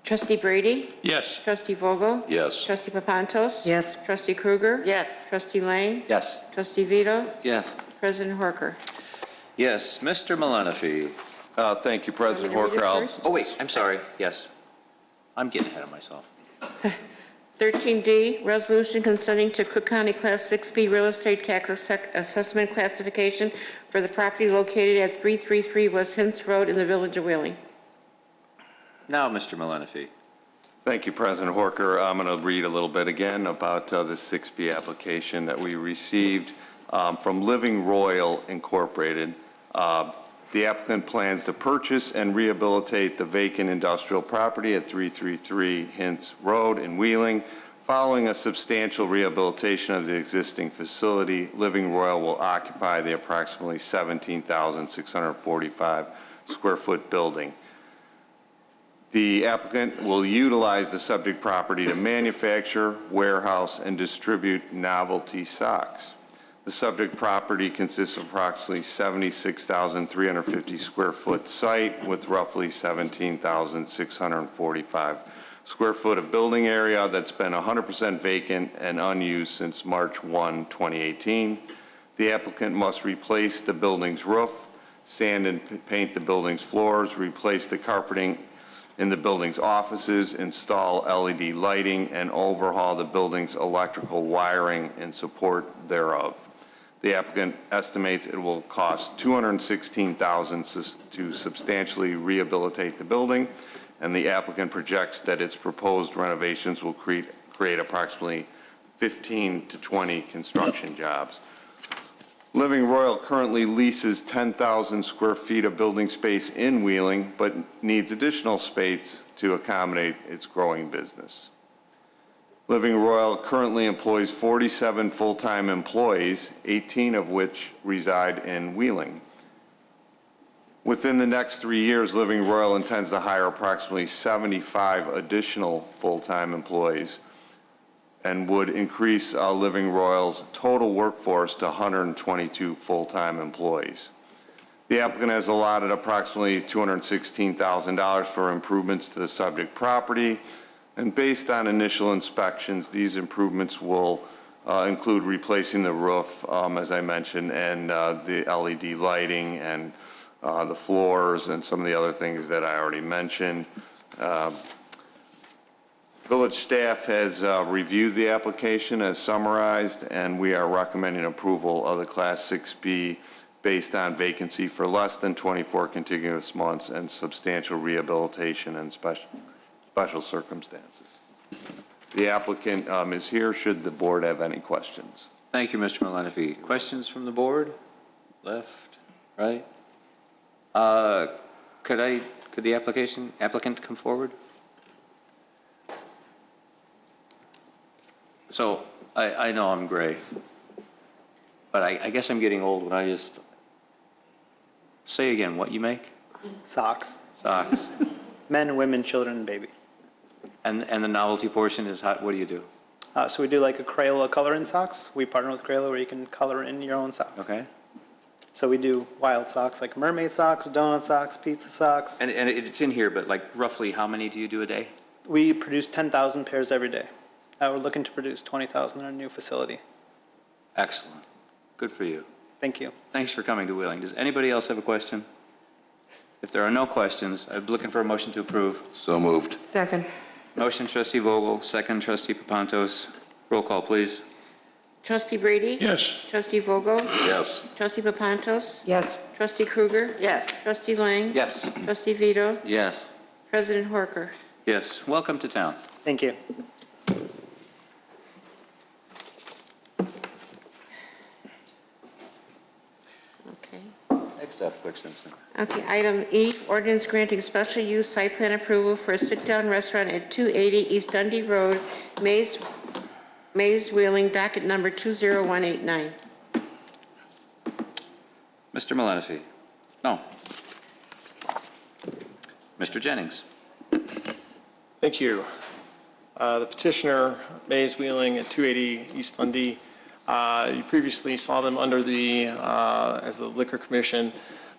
Trustee Brady? Yes. Trustee Vogel? Yes. Trustee Papantos? Yes. Trustee Krueger? Yes. Trustee Lang? Yes. Trustee Vito? Yes. President Horker? Yes, Mr. Malanafi. Thank you, President Want me to read it Horker. first? Oh, wait, I'm sorry. Yes. I'm getting ahead of myself. 13D, resolution consenting to Cook County Class 6B real estate tax assessment classification for the property located at 333 West Hintz Road in the Village of Wheeling. Now, Mr. Malanafi. Thank you, President Horker. I'm going to read a little bit again about the 6B application that we received from Living Royal Incorporated. The applicant plans to purchase and rehabilitate the vacant industrial property at 333 Hintz Road in Wheeling. Following a substantial rehabilitation of the existing facility, Living Royal will occupy the approximately 17,645 square foot building. The applicant will utilize the subject property to manufacture, warehouse, and distribute novelty socks. The subject property consists of approximately 76,350 square foot site with roughly 17,645 square foot of building area that's been 100% vacant and unused since March 1, 2018. The applicant must replace the building's roof, sand and paint the building's floors, replace the carpeting in the building's offices, install LED lighting, and overhaul the building's electrical wiring in support thereof. The applicant estimates it will cost $216,000 to substantially rehabilitate the building, and the applicant projects that its proposed renovations will create approximately 15 to 20 construction jobs. Living Royal currently leases 10,000 square feet of building space in Wheeling, but needs additional space to accommodate its growing business. Living Royal currently employs 47 full-time employees, 18 of which reside in Wheeling. Within the next 3 years, Living Royal intends to hire approximately 75 additional full-time employees and would increase Living Royal's total workforce to 122 full-time employees. The applicant has allotted approximately $216,000 for improvements to the subject property, and based on initial inspections, these improvements will include replacing the roof, as I mentioned, and the LED lighting and the floors and some of the other things that I already mentioned. Village staff has reviewed the application as summarized, and we are recommending approval of the Class 6B based on vacancy for less than 24 contiguous months and substantial rehabilitation and special circumstances. The applicant is here should the board have any questions. Thank you, Mr. Malenefi. Questions from the board? Left, right? Could the applicant come forward? So I know I'm gray, but I guess I'm getting old when I just say again what you make. Socks. Socks. Men, women, children, and baby. And the novelty portion is what do you do? So we do like a Crayola color-in socks. We partner with Crayola where you can color in your own socks. Okay. So we do wild socks like mermaid socks, donut socks, pizza socks. And it's in here, but like roughly how many do you do a day? We produce 10,000 pairs every day. We're looking to produce 20,000 in our new facility. Excellent. Good for you. Thank you. Thanks for coming to Wheeling. Does anybody else have a question? If there are no questions, I'm looking for a motion to approve. So moved. Second. Motion, trustee Vogel, second, trustee Papantos. Roll call, please. Trustee Brady? Yes. Trustee Vogel? Yes. Trustee Papantos? Yes. Trustee Krueger? Yes. Trustee Lang? Yes. Trustee Vito? Yes. President Horker? Yes, welcome to town. Thank you. Okay. Next up, Clerk Simpson. Okay, item E, ordinance granting special use site plan approval for a sit-down restaurant at 280 East Dundee Road, Mays Wheeling, docket number 20189. Mr. Malenefi. No. Mr. Jennings. Thank you. The petitioner, Mays Wheeling at 280 East Dundee, you previously saw them under the, as the Liquor Commission.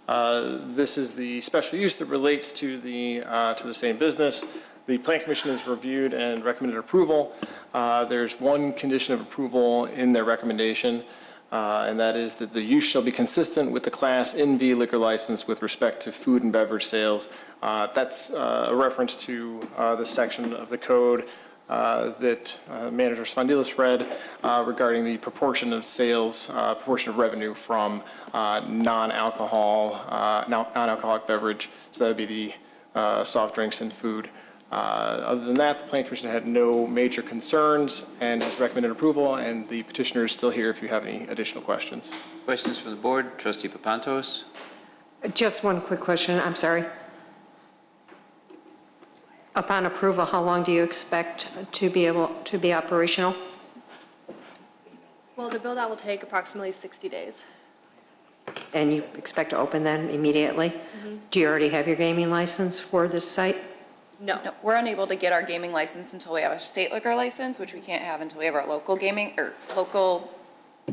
This is the special use that relates to the same business. The Plan Commission has reviewed and recommended approval. There's one condition of approval in their recommendation, and that is that the use shall be consistent with the Class NV liquor license with respect to food and beverage sales. That's a reference to the section of the code that Manager Spondilis read regarding the proportion of sales, proportion of revenue from non-alcoholic beverage. So that would be the soft drinks and food. Other than that, the Planning Commission had no major concerns and has recommended approval, and the petitioner is still here if you have any additional questions. Questions from the board? Trustee Papantos. Just one quick question, I'm sorry. Upon approval, how long do you expect to be able to be operational? Well, the build-out will take approximately 60 days. And you expect to open then immediately? Do you already have your gaming license for this site? No, we're unable to get our gaming license until we have a state liquor license, which we can't have until we have our local gaming, or local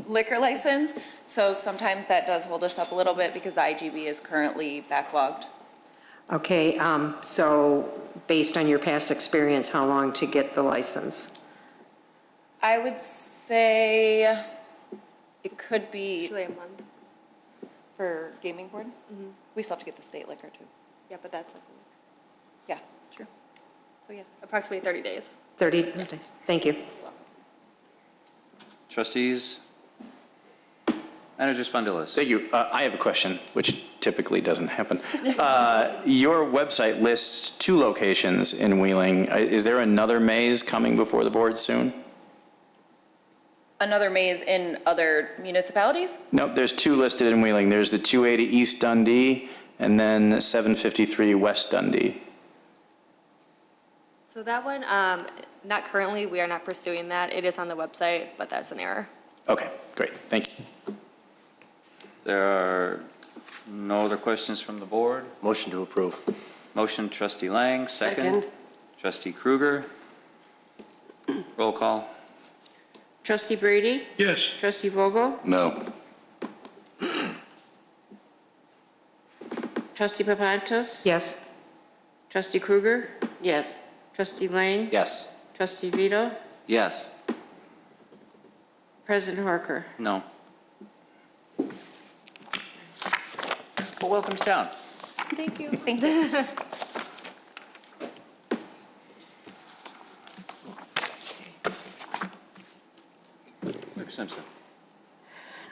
liquor license. So sometimes that does hold us up a little bit because the IGB is currently backlogged. Okay, so based on your past experience, how long to get the license? I would say it could be Usually a month. for gaming board. We still have to get the state liquor too. Yeah, but that's, Yeah, true. So yes. approximately 30 days. 30 days, thank you. Trustees? Manager Spondilis. Thank you. I have a question, which typically doesn't happen. Your website lists 2 locations in Wheeling. Is there another maze coming before the board soon? Another maze in other municipalities? Nope, there's 2 listed in Wheeling. There's the 280 East Dundee and then 753 West Dundee. So that one, not currently, we are not pursuing that. It is on the website, but that's an error. Okay, great. Thank you. There are no other questions from the board. Motion to approve. Motion, Trustee Lang, second. Trustee Kruger. Roll call. Trustee Brady? Yes. Trustee Vogel? No. Trustee Papantos? Yes. Trustee Kruger? Yes. Trustee Lang? Yes. Trustee Vito? Yes. President Harker? No. Well, welcome to town. Thank you. Thank you. Clerk Simpson.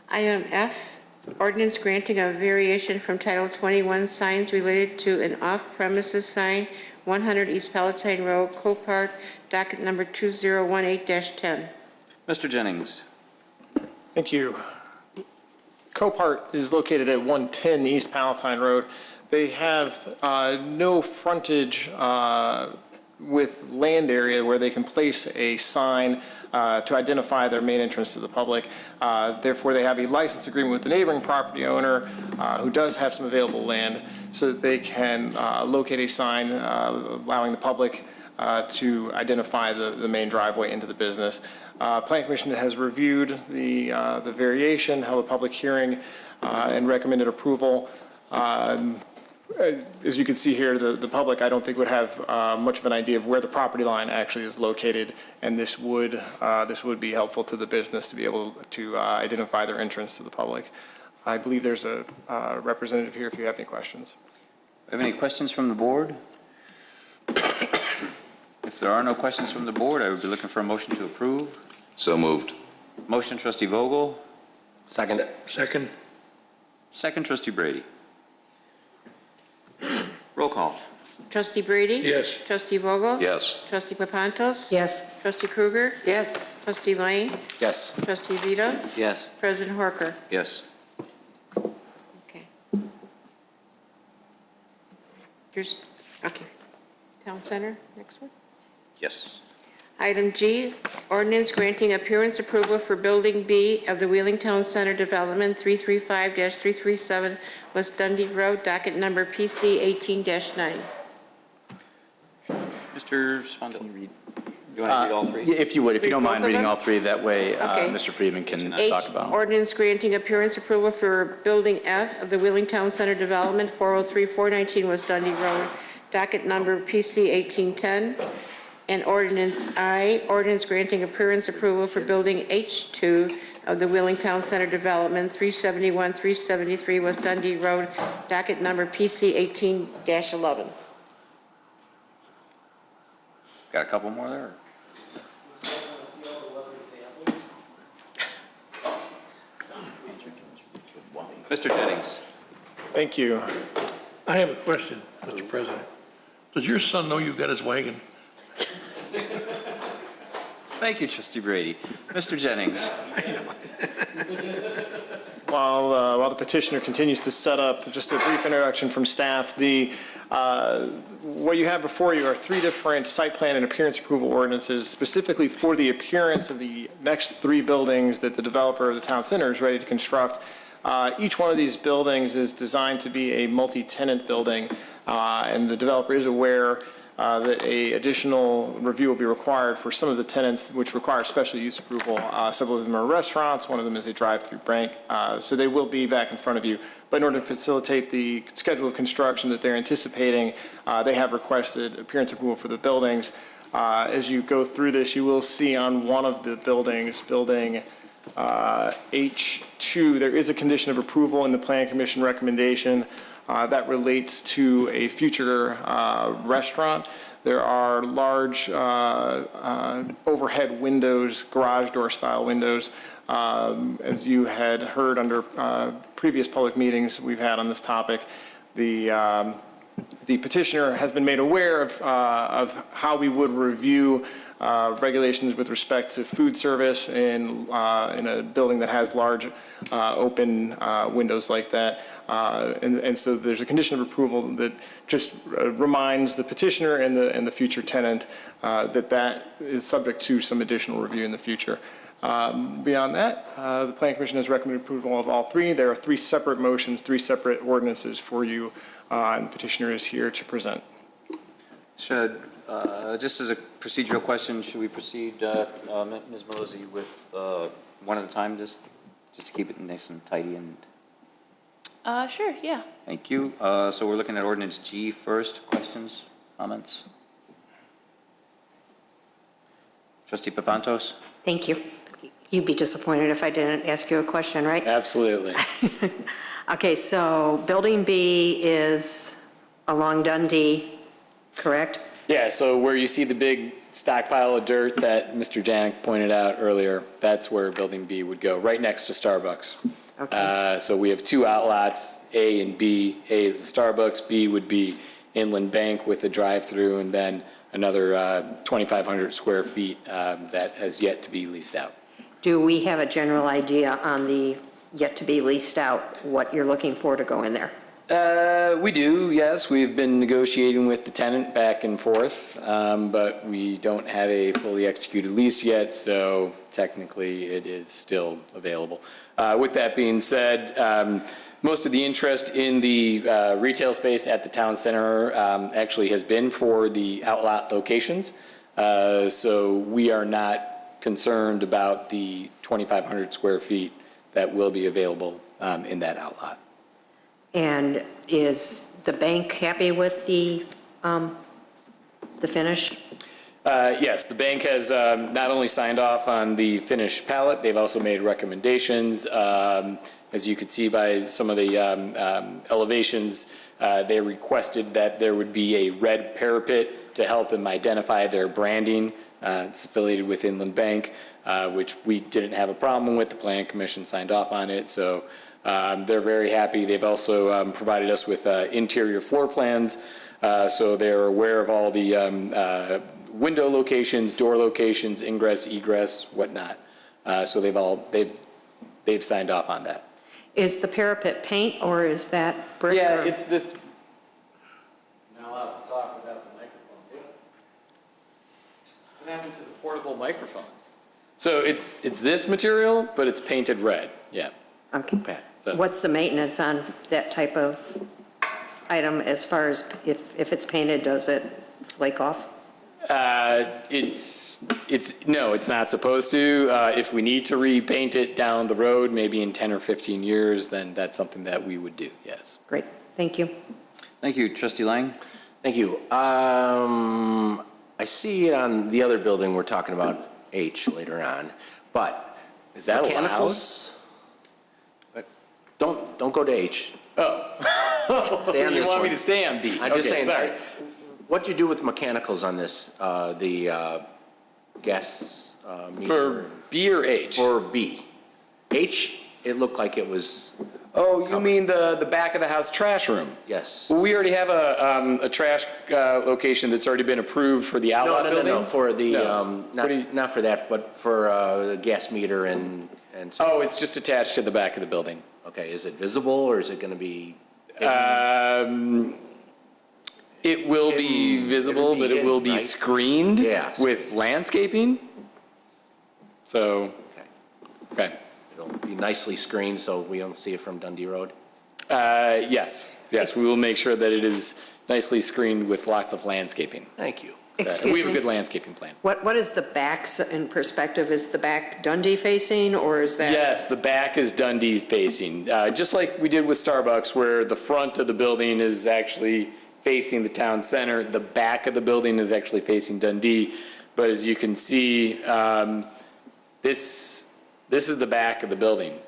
Item F, ordinance granting a variation from Title 21 signs related to an off-premises sign, 100 East Palatine Road, Copart, docket number 2018-10. Mr. Jennings. Thank you. Copart is located at 110 East Palatine Road. They have no frontage with land area where they can place a sign to identify their main entrance to the public. Therefore, they have a license agreement with the neighboring property owner who does have some available land so that they can locate a sign allowing the public to identify the main driveway into the business. Planning Commission has reviewed the variation, held a public hearing, and recommended approval. As you can see here, the public, I don't think, would have much of an idea of where the property line actually is located, and this would be helpful to the business to be able to identify their entrance to the public. I believe there's a representative here if you have any questions. Have any questions from the board? If there are no questions from the board, I would be looking for a motion to approve. So moved. Motion, Trustee Vogel. Second. Second. Second, Trustee Brady. Roll call. Trustee Brady? Yes. Trustee Vogel? Yes. Trustee Papantos? Yes. Trustee Kruger? Yes. Trustee Lang? Yes. Trustee Vito? Yes. President Harker? Yes. Okay. Okay. Town Center, next one. Yes. Item G, ordinance granting appearance approval for Building B of the Wheeling Town Center Development 335-337 West Dundee Road, docket number PC 18-9. Mr. Svondil, you want to read all three? Yeah, if you would, if you Read don't both mind of reading them? all 3, that way Okay. Mr. Friedman can H, talk about them. ordinance granting appearance approval for Building F of the Wheeling Town Center Development 403-419 West Dundee Road, docket number PC 1810. And ordinance I, ordinance granting appearance approval for Building H2 of the Wheeling Town Center Development 371-373 West Dundee Road, docket number PC 18-11. Got a couple more there? Mr. Jennings. Thank you. I have a question, Mr. President. Does your son know you got his wagon? Thank you, Trustee Brady. Mr. Jennings. While the petitioner continues to set up, just a brief introduction from staff. What you have before you are 3 different site plan and appearance approval ordinances specifically for the appearance of the next 3 buildings that the developer of the town center is ready to construct. Each one of these buildings is designed to be a multi-tenant building, and the developer is aware that a additional review will be required for some of the tenants which require special use approval. Several of them are restaurants, one of them is a drive-through bank, so they will be back in front of you. But in order to facilitate the schedule of construction that they're anticipating, they have requested appearance approval for the buildings. As you go through this, you will see on one of the buildings, building H2, there is a condition of approval in the Plan Commission recommendation that relates to a future restaurant. There are large overhead windows, garage door style windows As you had heard under previous public meetings we've had on this topic, the petitioner has been made aware of how we would review regulations with respect to food service in a building that has large open windows like that. And so there's a condition of approval that just reminds the petitioner and the future tenant that is subject to some additional review in the future. Beyond that, the Planning Commission has recommended approval of all three. There are three separate motions, three separate ordinances for you, and the petitioner is here to present. Just as a procedural question, should we proceed, Ms. Malozzi, with one at a time, just to keep it nice and tidy? And Sure, yeah. thank you. So we're looking at ordinance G first. Questions, comments? Trustee Papantos? Thank you. You'd be disappointed if I didn't ask you a question, right? Absolutely. Okay, so Building B is along Dundee, correct? Yeah, so where you see the big stockpile of dirt that Mr. Janik pointed out earlier, that's where Building B would go, right next to Starbucks. Okay. So we have two outlots, A and B. A is the Starbucks, B would be Inland Bank with a drive-through, and then another 2,500 square feet that has yet to be leased out. Do we have a general idea on the yet to be leased out, what you're looking for to go in there? We do, yes. We've been negotiating with the tenant back and forth, but we don't have a fully executed lease yet, so technically it is still available. With that being said, most of the interest in the retail space at the town center actually has been for the outlot locations, so we are not concerned about the 2,500 square feet that will be available in that outlot. And is the bank happy with the finish? Yes, the bank has not only signed off on the finished pallet, they've also made recommendations. As you could see by some of the elevations, they requested that there would be a red parapet to help them identify their branding. It's affiliated with Inland Bank, which we didn't have a problem with. The Planning Commission signed off on it, so they're very happy. They've also provided us with interior floor plans, so they're aware of all the window locations, door locations, ingress, egress, whatnot. So they've signed off on that. Is the parapet paint or is that brick? Yeah, it's this. You're not allowed to talk without the microphone. What happened to the portable microphones? So it's this material, but it's painted red. Yeah. Okay. What's the maintenance on that type of item as far as if it's painted, does it flake off? No, it's not supposed to. If we need to repaint it down the road, maybe in 10 or 15 years, then that's something that we would do, yes. Great, thank you. Thank you. Trustee Lang? Thank you. I see it on the other building we're talking about, H, later on, but is that mechanicals? Don't go to H. Oh. Stay on you this want one. me to stay on B? I'm just Okay, saying, sorry. what'd you do with mechanicals on this, the gas meter? For B or H? For B. H, it looked like it was. Oh, you mean the back of the house trash room? Yes. Well, we already have a trash location that's already been approved for the outlet buildings. No, for the, No. not for that, but for the gas meter and so. Oh, it's just attached to the back of the building. Okay, is it visible or is it going to be? It will be visible, but it will be screened with landscaping. So, okay. It'll be nicely screened so we don't see it from Dundee Road? Yes, we will make sure that it is nicely screened with lots of landscaping. Thank you. Excuse we have a me? good landscaping plan. What is the back in perspective? Is the back Dundee facing or is that? Yes, the back is Dundee facing, just like we did with Starbucks, where the front of the building is actually facing the town center. The back of the building is actually facing Dundee. But as you can see, this is the back of the building.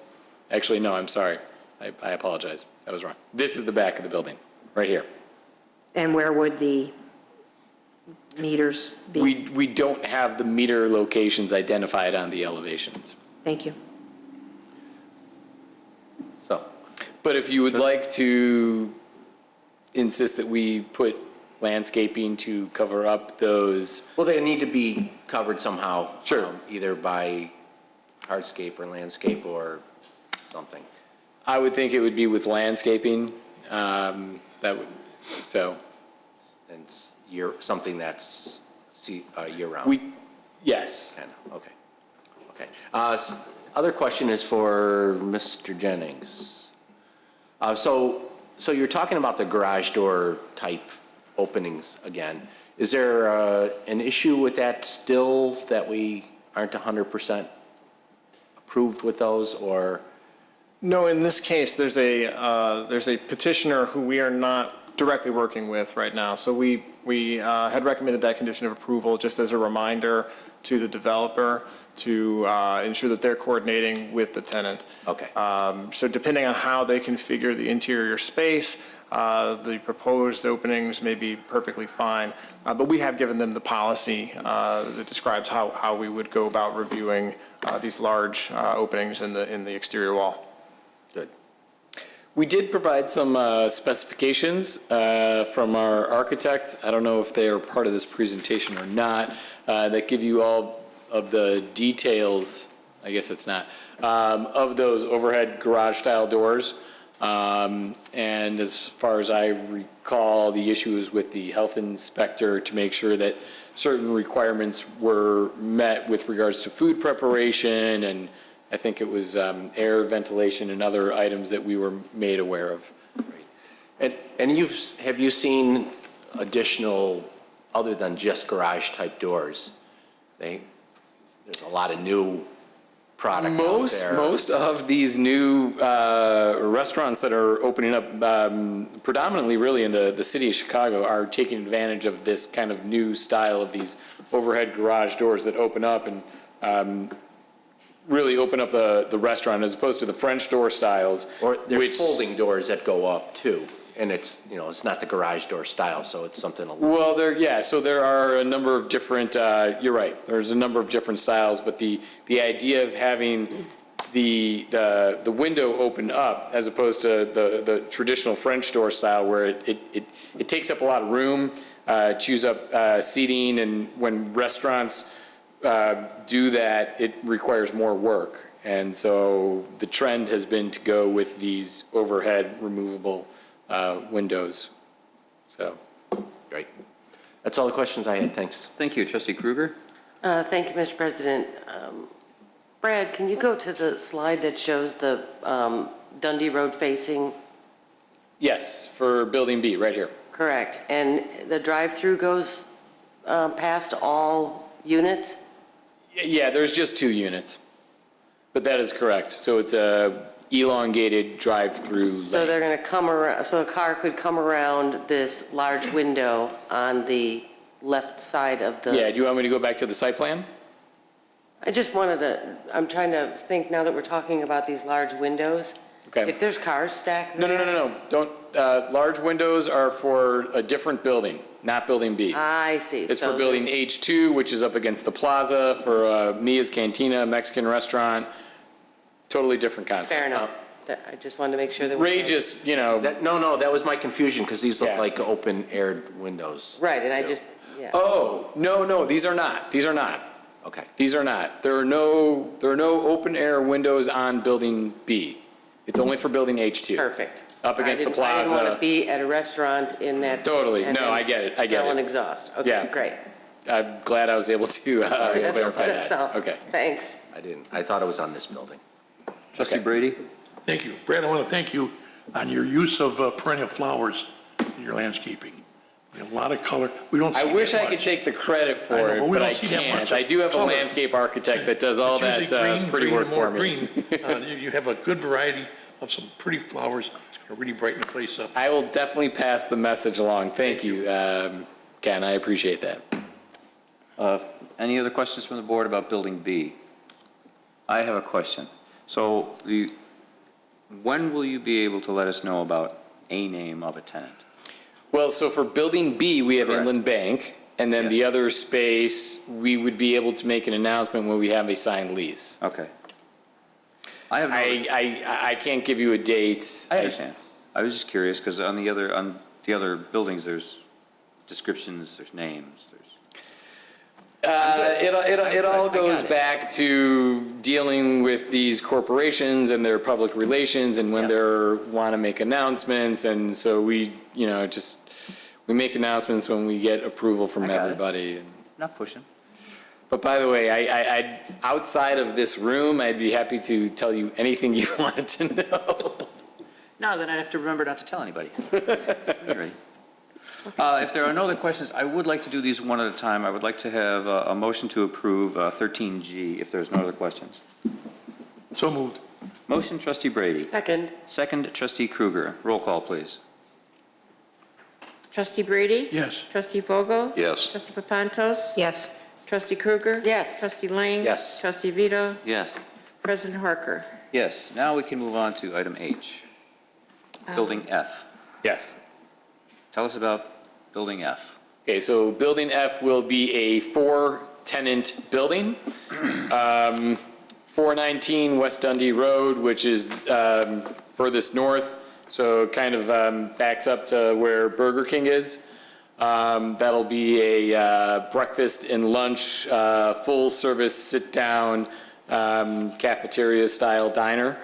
Actually, no, I'm sorry. I apologize. I was wrong. This is the back of the building, right here. And where would the meters be? We don't have the meter locations identified on the elevations. Thank you. But if you would like to insist that we put landscaping to cover up those. Well, they need to be covered somehow. Sure. Either by hardscape or landscape or something. I would think it would be with landscaping, that would, so. And something that's year-round. Yes. Okay. Okay. Other question is for Mr. Jennings. So you're talking about the garage door type openings again. Is there an issue with that still, that we aren't 100% approved with those, or? No, in this case, there's a petitioner who we are not directly working with right now. So we had recommended that condition of approval just as a reminder to the developer to ensure that they're coordinating with the tenant. Okay. So depending on how they configure the interior space, the proposed openings may be perfectly fine. But we have given them the policy that describes how we would go about reviewing these large openings in the exterior wall. Good. We did provide some specifications from our architect. I don't know if they are part of this presentation or not, that give you all of the details, I guess it's not, of those overhead garage style doors. And as far as I recall, the issue is with the health inspector to make sure that certain requirements were met with regards to food preparation, and I think it was air ventilation and other items that we were made aware of. And have you seen additional, other than just garage type doors? There's a lot of new product out there. Most of these new restaurants that are opening up, predominantly really in the city of Chicago, are taking advantage of this kind of new style of these overhead garage doors that open up and really open up the restaurant, as opposed to the French door styles. Or there's folding doors that go up too, and it's not the garage door style, so it's something a little. Well, so there are a number of different, you're right, there's a number of different styles, but the idea of having the window open up as opposed to the traditional French door style, where it takes up a lot of room, chews up seating, and when restaurants do that, it requires more work. And so the trend has been to go with these overhead removable windows. So. Great. That's all the questions I had. Thanks. Thank you. Trustee Krueger? Thank you, Mr. President. Brad, can you go to the slide that shows the Dundee Road facing? Yes, for Building B, right here. Correct. And the drive-through goes past all units? Yeah, there's just 2 units, but that is correct. So it's a elongated drive-through So lane. they're going to come around, so a car could come around this large window on the left side of the... Yeah, do you want me to go back to the site plan? I just wanted to, I'm trying to think now that we're talking about these large windows. Okay. If there's cars stacked No, there. don't, large windows are for a different building, not Building B. I see. It's So for Building there's- H2, which is up against the plaza, for Mia's Cantina, Mexican restaurant. Totally different concept. Fair enough. I just wanted to make sure that... Ray just, No, that was my confusion, because these look like open-aired windows. Right, and I too. just, yeah. Oh, no, these are not. These are not. Okay. These are not. There are no open-air windows on Building B. It's only for Building H2. Perfect. Up against the plaza. I didn't want to be at a restaurant in that... Totally. and No, then I get it. Smell and exhaust. Okay, Yeah. great. I'm glad I was able to clarify That's that. all. Okay. Thanks. I didn't. I thought it was on this building. Trustee Brady? Thank you. Brad, I want to thank you on your use of perennial flowers in your landscaping. You have a lot of color. We don't see I wish that I could much. take the credit for I know, it, but we but don't I see that can't. much I do have a color. landscape architect that does all It's that usually green, pretty green, work more for me. green. You have a good variety of some pretty flowers. It's going to really brighten the place up. I will definitely pass the message along. Thank you, Ken. I appreciate that. Any other questions from the board about Building B? I have a question. So when will you be able to let us know about a name of a tenant? Well, so for Building B, we have Inland Bank, and then the other space, we would be able to make an announcement when we have a signed lease. Okay. I have no. I can't give you a date. I understand. I was just curious, because on the other buildings, there's descriptions, there's names, there's. It all goes back to dealing with these corporations and their public relations and when they want to make announcements. And so we make announcements when we get approval from everybody. Not pushing. But by the way, I outside of this room, I'd be happy to tell you anything you wanted to know. No, then I'd have to remember not to tell anybody. If there are no other questions, I would like to do these one at a time. I would like to have a motion to approve 13G if there's no other questions. So moved. Motion, trustee Brady. Second. Second, trustee Kruger. Roll call, please. Trustee Brady? Yes. Trustee Vogel? Yes. Trustee Papantos? Yes. Trustee Kruger? Yes. Trustee Lang? Yes. Trustee Vito? Yes. President Harker? Yes, now we can move on to item H, Building F. Yes. Tell us about Building F. Okay, so Building F will be a 4-tenant building. 419 West Dundee Road, which is furthest north, so it kind of backs up to where Burger King is. That'll be a breakfast and lunch, full-service sit-down cafeteria-style diner.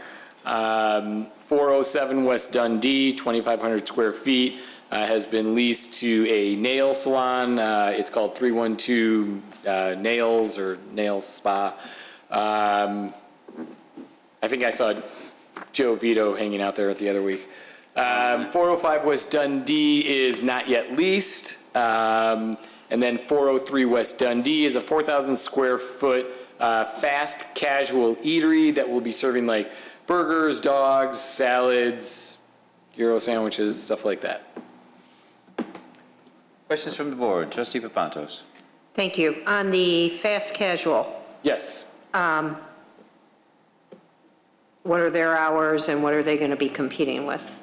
407 West Dundee, 2,500 square feet. Has been leased to a nail salon. It's called 312 Nails or Nail Spa. I think I saw Joe Vito hanging out there the other week. 405 West Dundee is not yet leased. And then 403 West Dundee is a 4,000 square foot fast casual eatery that will be serving like burgers, dogs, salads, gyro sandwiches, stuff like that. Questions from the board? Trustee Papantos. Thank you. On the fast casual, Yes. what are their hours and what are they going to be competing with?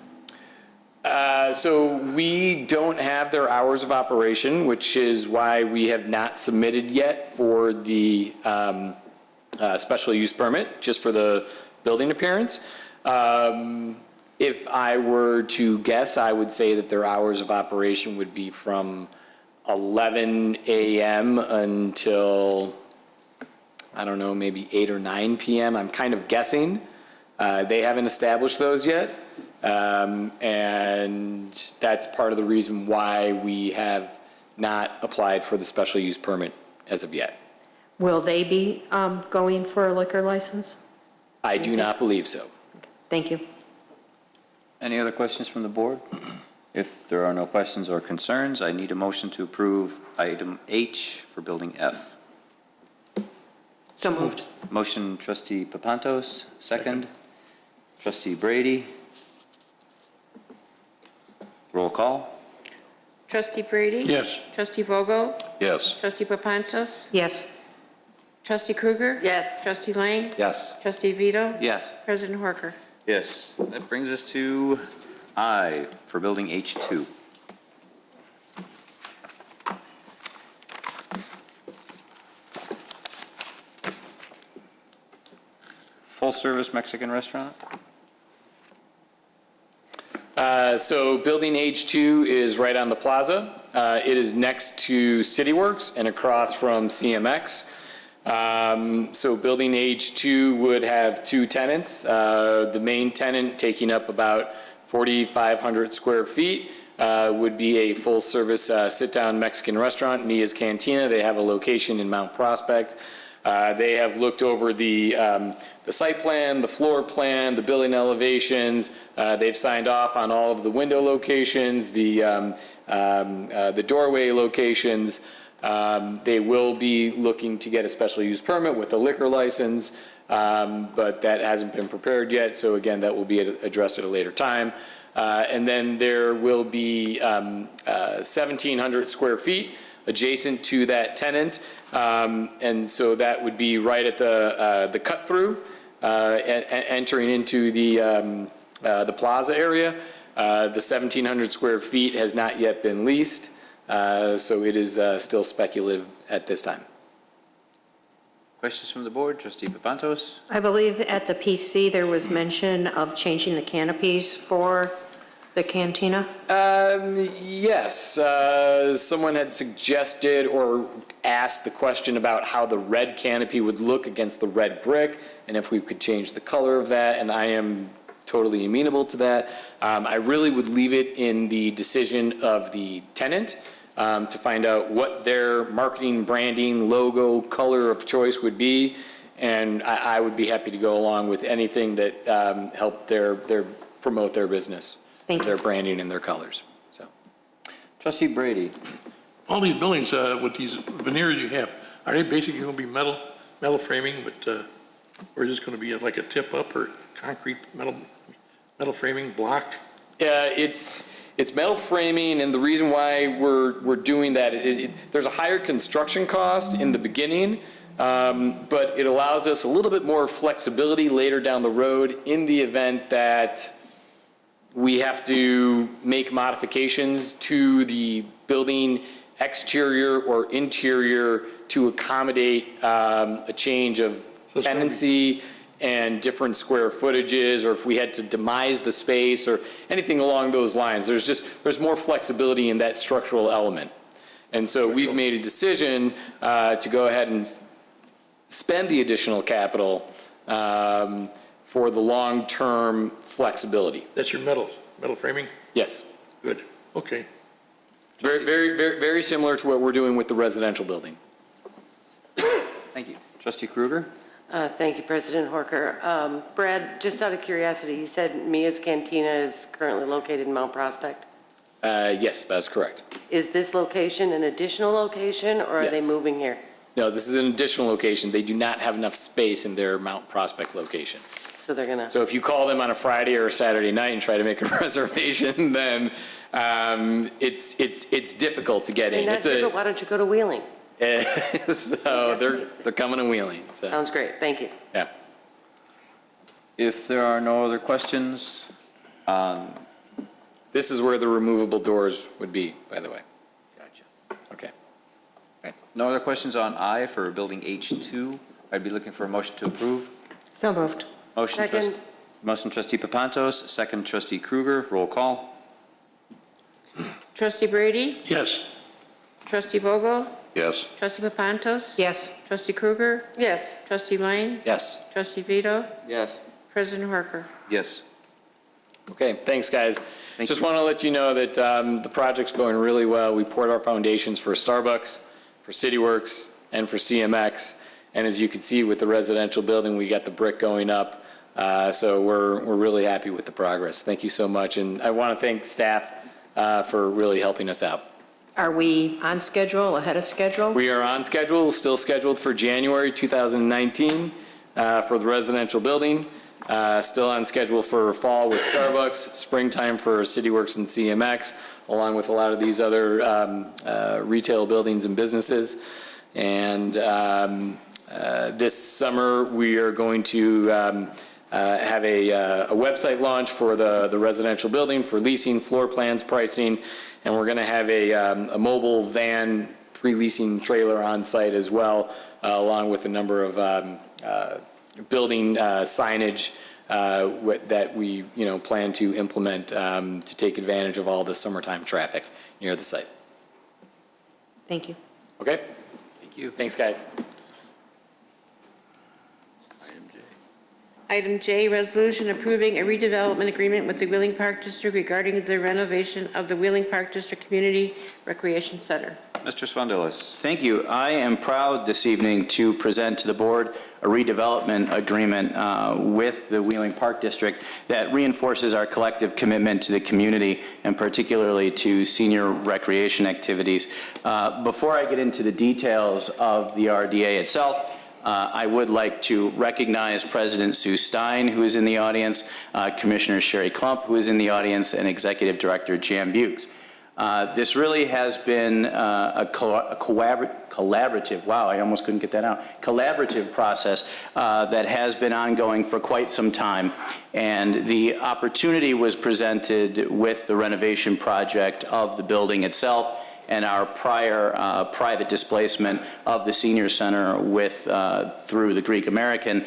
So we don't have their hours of operation, which is why we have not submitted yet for the special use permit, just for the building appearance. If I were to guess, I would say that their hours of operation would be from 11 a.m. until, I don't know, maybe 8 or 9 p.m. I'm kind of guessing. They haven't established those yet. And that's part of the reason why we have not applied for the special use permit as of yet. Will they be going for a liquor license? I do not believe so. Thank you. Any other questions from the board? If there are no questions or concerns, I need a motion to approve item H for Building F. So moved. Motion, trustee Papantos, second. Trustee Brady. Roll call. Trustee Brady? Yes. Trustee Vogel? Yes. Trustee Papantos? Yes. Trustee Kruger? Yes. Trustee Lang? Yes. Trustee Vito? Yes. President Harker? Yes. That brings us to I for Building H2. Full-service Mexican restaurant? So Building H2 is right on the plaza. It is next to CityWorks and across from CMX. So Building H2 would have two tenants. The main tenant taking up about 4,500 square feet would be a full-service sit-down Mexican restaurant, Mia's Cantina. They have a location in Mount Prospect. They have looked over the site plan, the floor plan, the building elevations. They've signed off on all of the window locations, the doorway locations. They will be looking to get a special use permit with a liquor license, but that hasn't been prepared yet. So again, that will be addressed at a later time. And then there will be 1,700 square feet adjacent to that tenant. And so that would be right at the cut through, entering into the plaza area. The 1,700 square feet has not yet been leased. So it is still speculative at this time. Questions from the board? Trustee Papantos? I believe at the PC, there was mention of changing the canopies for the cantina. Yes, someone had suggested or asked the question about how the red canopy would look against the red brick, and if we could change the color of that, and I am totally amenable to that. I really would leave it in the decision of the tenant to find out what their marketing, branding, logo, color of choice would be, and I would be happy to go along with anything that helped their promote their business. Thank you. Their branding and their colors, so. Trustee Brady? All these buildings with these veneers you have, are they basically going to be metal framing, but, or is this going to be like a tip up or concrete metal framing block? It's metal framing, and the reason why we're doing that is there's a higher construction cost in the beginning, but it allows us a little bit more flexibility later down the road in the event that we have to make modifications to the building exterior or interior to accommodate a change of tenancy and different square footages, or if we had to demise the space or anything along those lines. There's more flexibility in that structural element. And so we've made a decision to go ahead and spend the additional capital for the long-term flexibility. That's your metal framing? Yes. Good, okay. Very similar to what we're doing with the residential building. Thank you. Trustee Kruger? Thank you, President Horker. Brad, just out of curiosity, you said Mia's Cantina is currently located in Mount Prospect? Yes, that's correct. Is this location an additional location, or are they Yes. moving here? No, this is an additional location. They do not have enough space in their Mount Prospect location. So they're gonna... So if you call them on a Friday or a Saturday night and try to make a reservation, then it's difficult to get in. Why don't you go to Wheeling? So they're coming to Wheeling. So. Sounds great, thank you. Yeah. If there are no other questions, this is where the removable doors would be, by the way. Gotcha. Okay. No other questions on I for building H2? I'd be looking for a motion to approve. So moved. Motion trustee Papantos, second trustee Kruger. Roll call. Trustee Brady? Yes. Trustee Vogel? Yes. Trustee Papantos? Yes. Trustee Kruger? Yes. Trustee Lang? Yes. Trustee Vito? Yes. President Horker? Yes. Okay, thanks, guys. Just want to let you know that the project's going really well. We poured our foundations for Starbucks, for CityWorks, and for CMX. And as you can see with the residential building, we got the brick going up. So we're really happy with the progress. Thank you so much. And I want to thank staff for really helping us out. Are we on schedule, ahead of schedule? We are on schedule, still scheduled for January 2019 for the residential building. Still on schedule for fall with Starbucks, springtime for CityWorks and CMX, along with a lot of these other retail buildings and businesses. And this summer, we are going to have a website launch for the residential building for leasing, floor plans, pricing, and we're going to have a mobile van pre-leasing trailer on site as well, along with a number of building signage that we plan to implement to take advantage of all the summertime traffic near the site. Thank you. Okay? Thank you. Thanks, guys. Item J, resolution approving a redevelopment agreement with the Wheeling Park District regarding the renovation of the Wheeling Park District Community Recreation Center. Mr. Svandelis. Thank you. I am proud this evening to present to the board a redevelopment agreement with the Wheeling Park District that reinforces our collective commitment to the community and particularly to senior recreation activities. Before I get into the details of the RDA itself, I would like to recognize President Sue Stein, who is in the audience, Commissioner Sherry Klump, who is in the audience, and Executive Director Jan Bukes. This really has been a collaborative, wow, I almost couldn't get that out, collaborative process that has been ongoing for quite some time. And the opportunity was presented with the renovation project of the building itself and our prior private displacement of the senior center with, through the Greek American,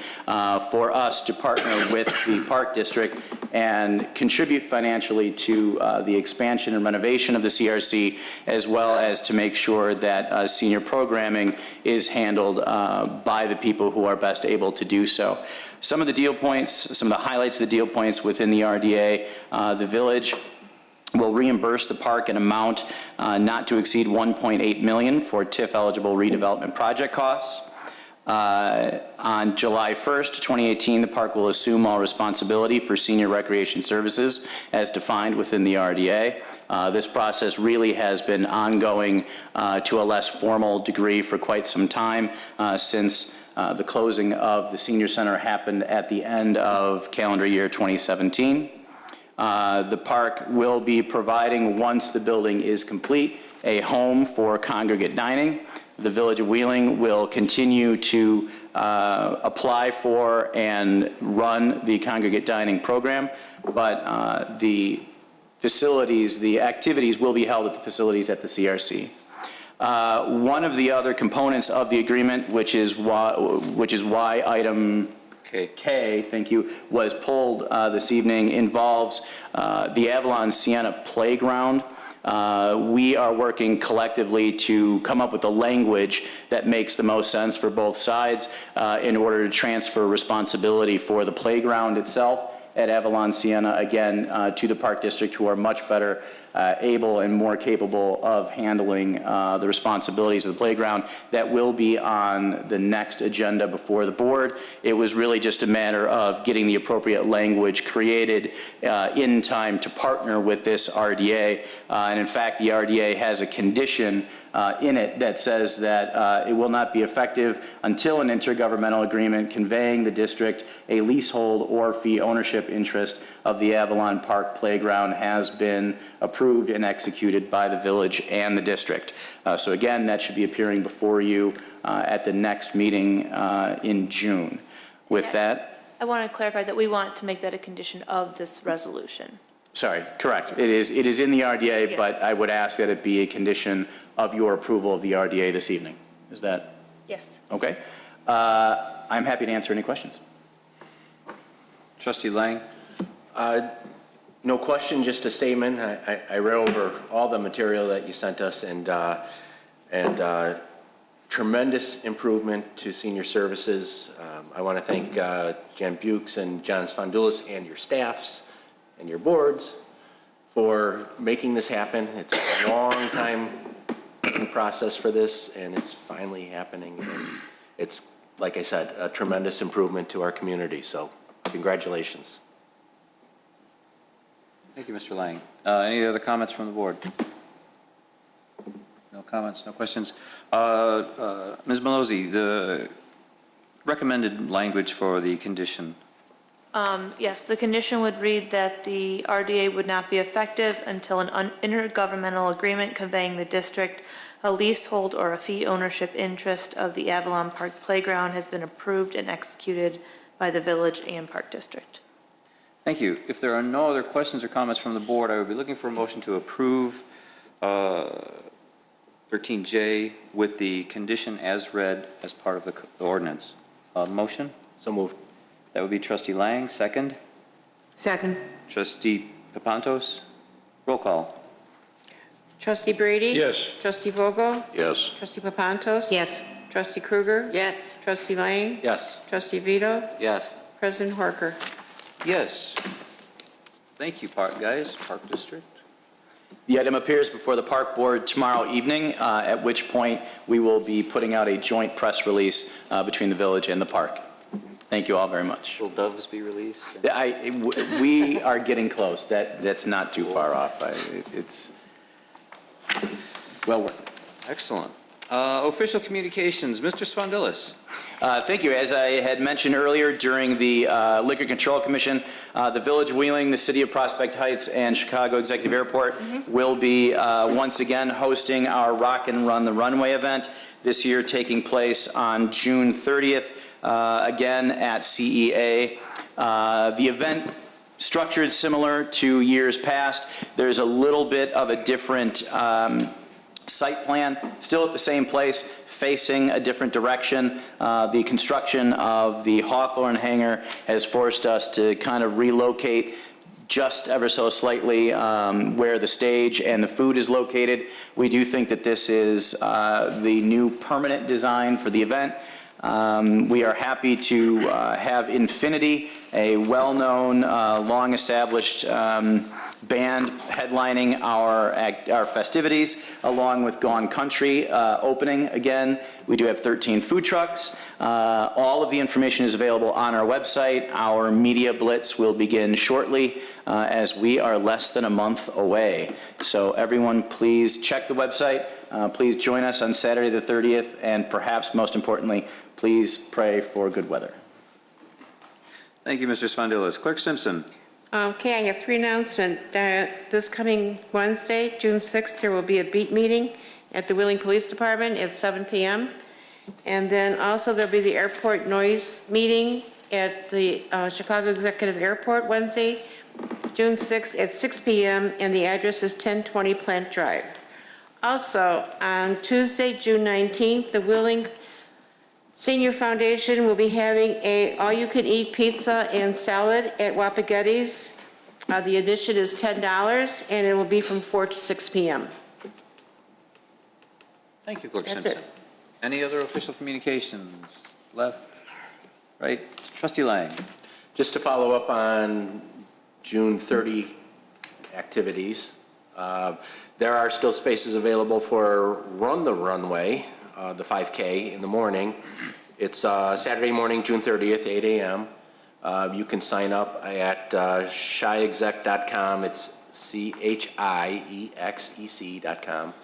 for us to partner with the Park District and contribute financially to the expansion and renovation of the CRC, as well as to make sure that senior programming is handled by the people who are best able to do so. Some of the deal points, some of the highlights of the deal points within the RDA, the village will reimburse the park an amount not to exceed $1.8 million for TIF-eligible redevelopment project costs. On July 1st, 2018, the park will assume all responsibility for senior recreation services as defined within the RDA. This process really has been ongoing to a less formal degree for quite some time since the closing of the senior center happened at the end of calendar year 2017. The park will be providing, once the building is complete, a home for congregate dining. The Village of Wheeling will continue to apply for and run the congregate dining program, but the facilities, the activities will be held at the facilities at the CRC. One of the other components of the agreement, which is why item K, thank you, was pulled this evening, involves the Avalon Sienna Playground. We are working collectively to come up with the language that makes the most sense for both sides in order to transfer responsibility for the playground itself at Avalon Sienna, again, to the Park District, who are much better able and more capable of handling the responsibilities of the playground. That will be on the next agenda before the board. It was really just a matter of getting the appropriate language created in time to partner with this RDA. And in fact, the RDA has a condition in it that says that it will not be effective until an intergovernmental agreement conveying the district a leasehold or fee ownership interest of the Avalon Park Playground has been approved and executed by the village and the district. So again, that should be appearing before you at the next meeting in June. With that, I want to clarify that we want to make that a condition of this resolution. sorry, correct. It is in the RDA, Yes. but I would ask that it be a condition of your approval of the RDA this evening. Is that Yes. okay? I'm happy to answer any questions. Trustee Lang? No question, just a statement. I read over all the material that you sent us, and tremendous improvement to senior services. I want to thank Jan Bukes and John Sfondulis and your staffs and your boards for making this happen. It's a long time process for this, and it's finally happening. And it's, like I said, a tremendous improvement to our community. So congratulations. Thank you, Mr. Lang. Any other comments from the board? No comments, no questions. Ms. Malozzi, the recommended language for the condition. Yes, the condition would read that the RDA would not be effective until an intergovernmental agreement conveying the district a leasehold or a fee ownership interest of the Avalon Park Playground has been approved and executed by the village and Park District. Thank you. If there are no other questions or comments from the board, I would be looking for a motion to approve 13J with the condition as read as part of the ordinance. Motion? So moved. That would be Trustee Lang. Second? Second. Trustee Papantos? Roll call. Trustee Brady? Yes. Trustee Vogel? Yes. Trustee Papantos? Yes. Trustee Krueger? Yes. Trustee Lang? Yes. Trustee Vito? Yes. President Horker? Yes. Thank you, Park District. The item appears before the Park Board tomorrow evening, at which point we will be putting out a joint press release between the village and the park. Thank you all very much. Will doves be released? We are getting close. That's not too far off. It's well worth it. Excellent. Official communications, Mr. Sfondulis. Thank you. As I had mentioned earlier, during the Liquor Control Commission, the Village of Wheeling, the City of Prospect Heights, and Chicago Executive Airport will be once again hosting our Rock and Run the Runway event, this year taking place on June 30th, again at CEA. The event structured similar to years past. There's a little bit of a different site plan, still at the same place, facing a different direction. The construction of the Hawthorne hangar has forced us to kind of relocate just ever so slightly where the stage and the food is located. We do think that this is the new permanent design for the event. We are happy to have Infinity, a well-known, long-established band headlining our festivities, along with Gone Country opening again. We do have 13 food trucks. All of the information is available on our website. Our media blitz will begin shortly as we are less than a month away. So everyone, please check the website. Please join us on Saturday the 30th, and perhaps most importantly, please pray for good weather. Thank you, Mr. Spondilis. Clerk Simpson. Okay, I have 3 announcements. This coming Wednesday, June 6th, there will be a beat meeting at the Wheeling Police Department at 7 p.m. And then also there'll be the airport noise meeting at the Chicago Executive Airport Wednesday, June 6th at 6 p.m. and the address is 1020 Plant Drive. Also, on Tuesday, June 19th, the Wheeling Senior Foundation will be having a all-you-can-eat pizza and salad at Wapagetti's. The admission is $10, and it will be from 4 to 6 p.m. Thank you, Clerk That's Simpson. it. Any other official communications? Left? Right? Trustee Lang. Just to follow up on June 30 activities, there are still spaces available for Run the Runway, the 5K in the morning. It's Saturday morning, June 30th, 8 a.m. You can sign up at chiexec.com. It's chiexec.com.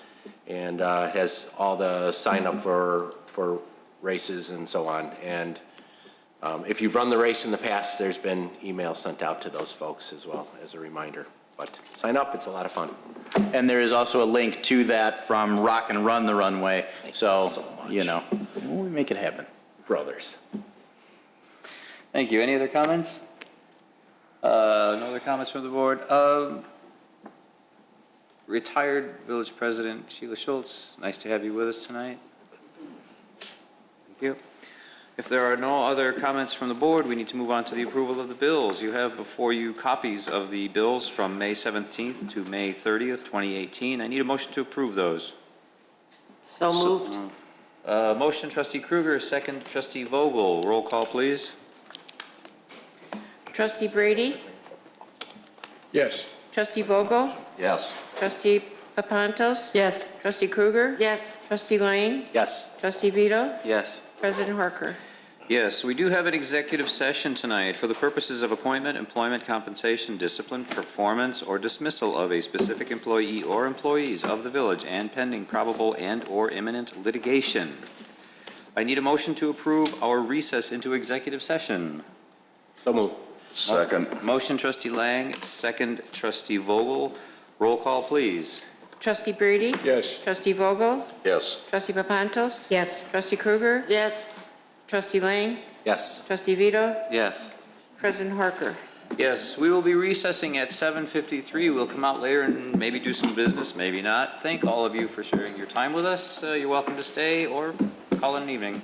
And it has all the sign up for races and so on. And if you've run the race in the past, there's been emails sent out to those folks as well as a reminder. But sign up, it's a lot of fun. And there is also a link to that from Rock and Run the Runway. So you know, we make it happen. Brothers. Thank you. Any other comments? No other comments from the board. Retired Village President Sheila Schultz, nice to have you with us tonight. Thank you. If there are no other comments from the board, we need to move on to the approval of the bills. You have before you copies of the bills from May 17th to May 30th, 2018. I need a motion to approve those. So moved. Motion, Trustee Kruger, second, Trustee Vogel. Roll call, please. Trustee Brady? Yes. Trustee Vogel? Yes. Trustee Papantos? Yes. Trustee Kruger? Yes. Trustee Lang? Yes. Trustee Vito? Yes. President Harker? Yes, we do have an executive session tonight for the purposes of appointment, employment, compensation, discipline, performance, or dismissal of a specific employee or employees of the village and pending probable and/or imminent litigation. I need a motion to approve our recess into executive session. So moved. Second. Motion, Trustee Lang, second, Trustee Vogel. Roll call, please. Trustee Brady? Yes. Trustee Vogel? Yes. Trustee Papantos? Yes. Trustee Kruger? Yes. Trustee Lang? Yes. Trustee Vito? Yes. President Harker? Yes, we will be recessing at 7:53. We'll come out later and maybe do some business, maybe not. Thank all of you for sharing your time with us. You're welcome to stay or call it an evening.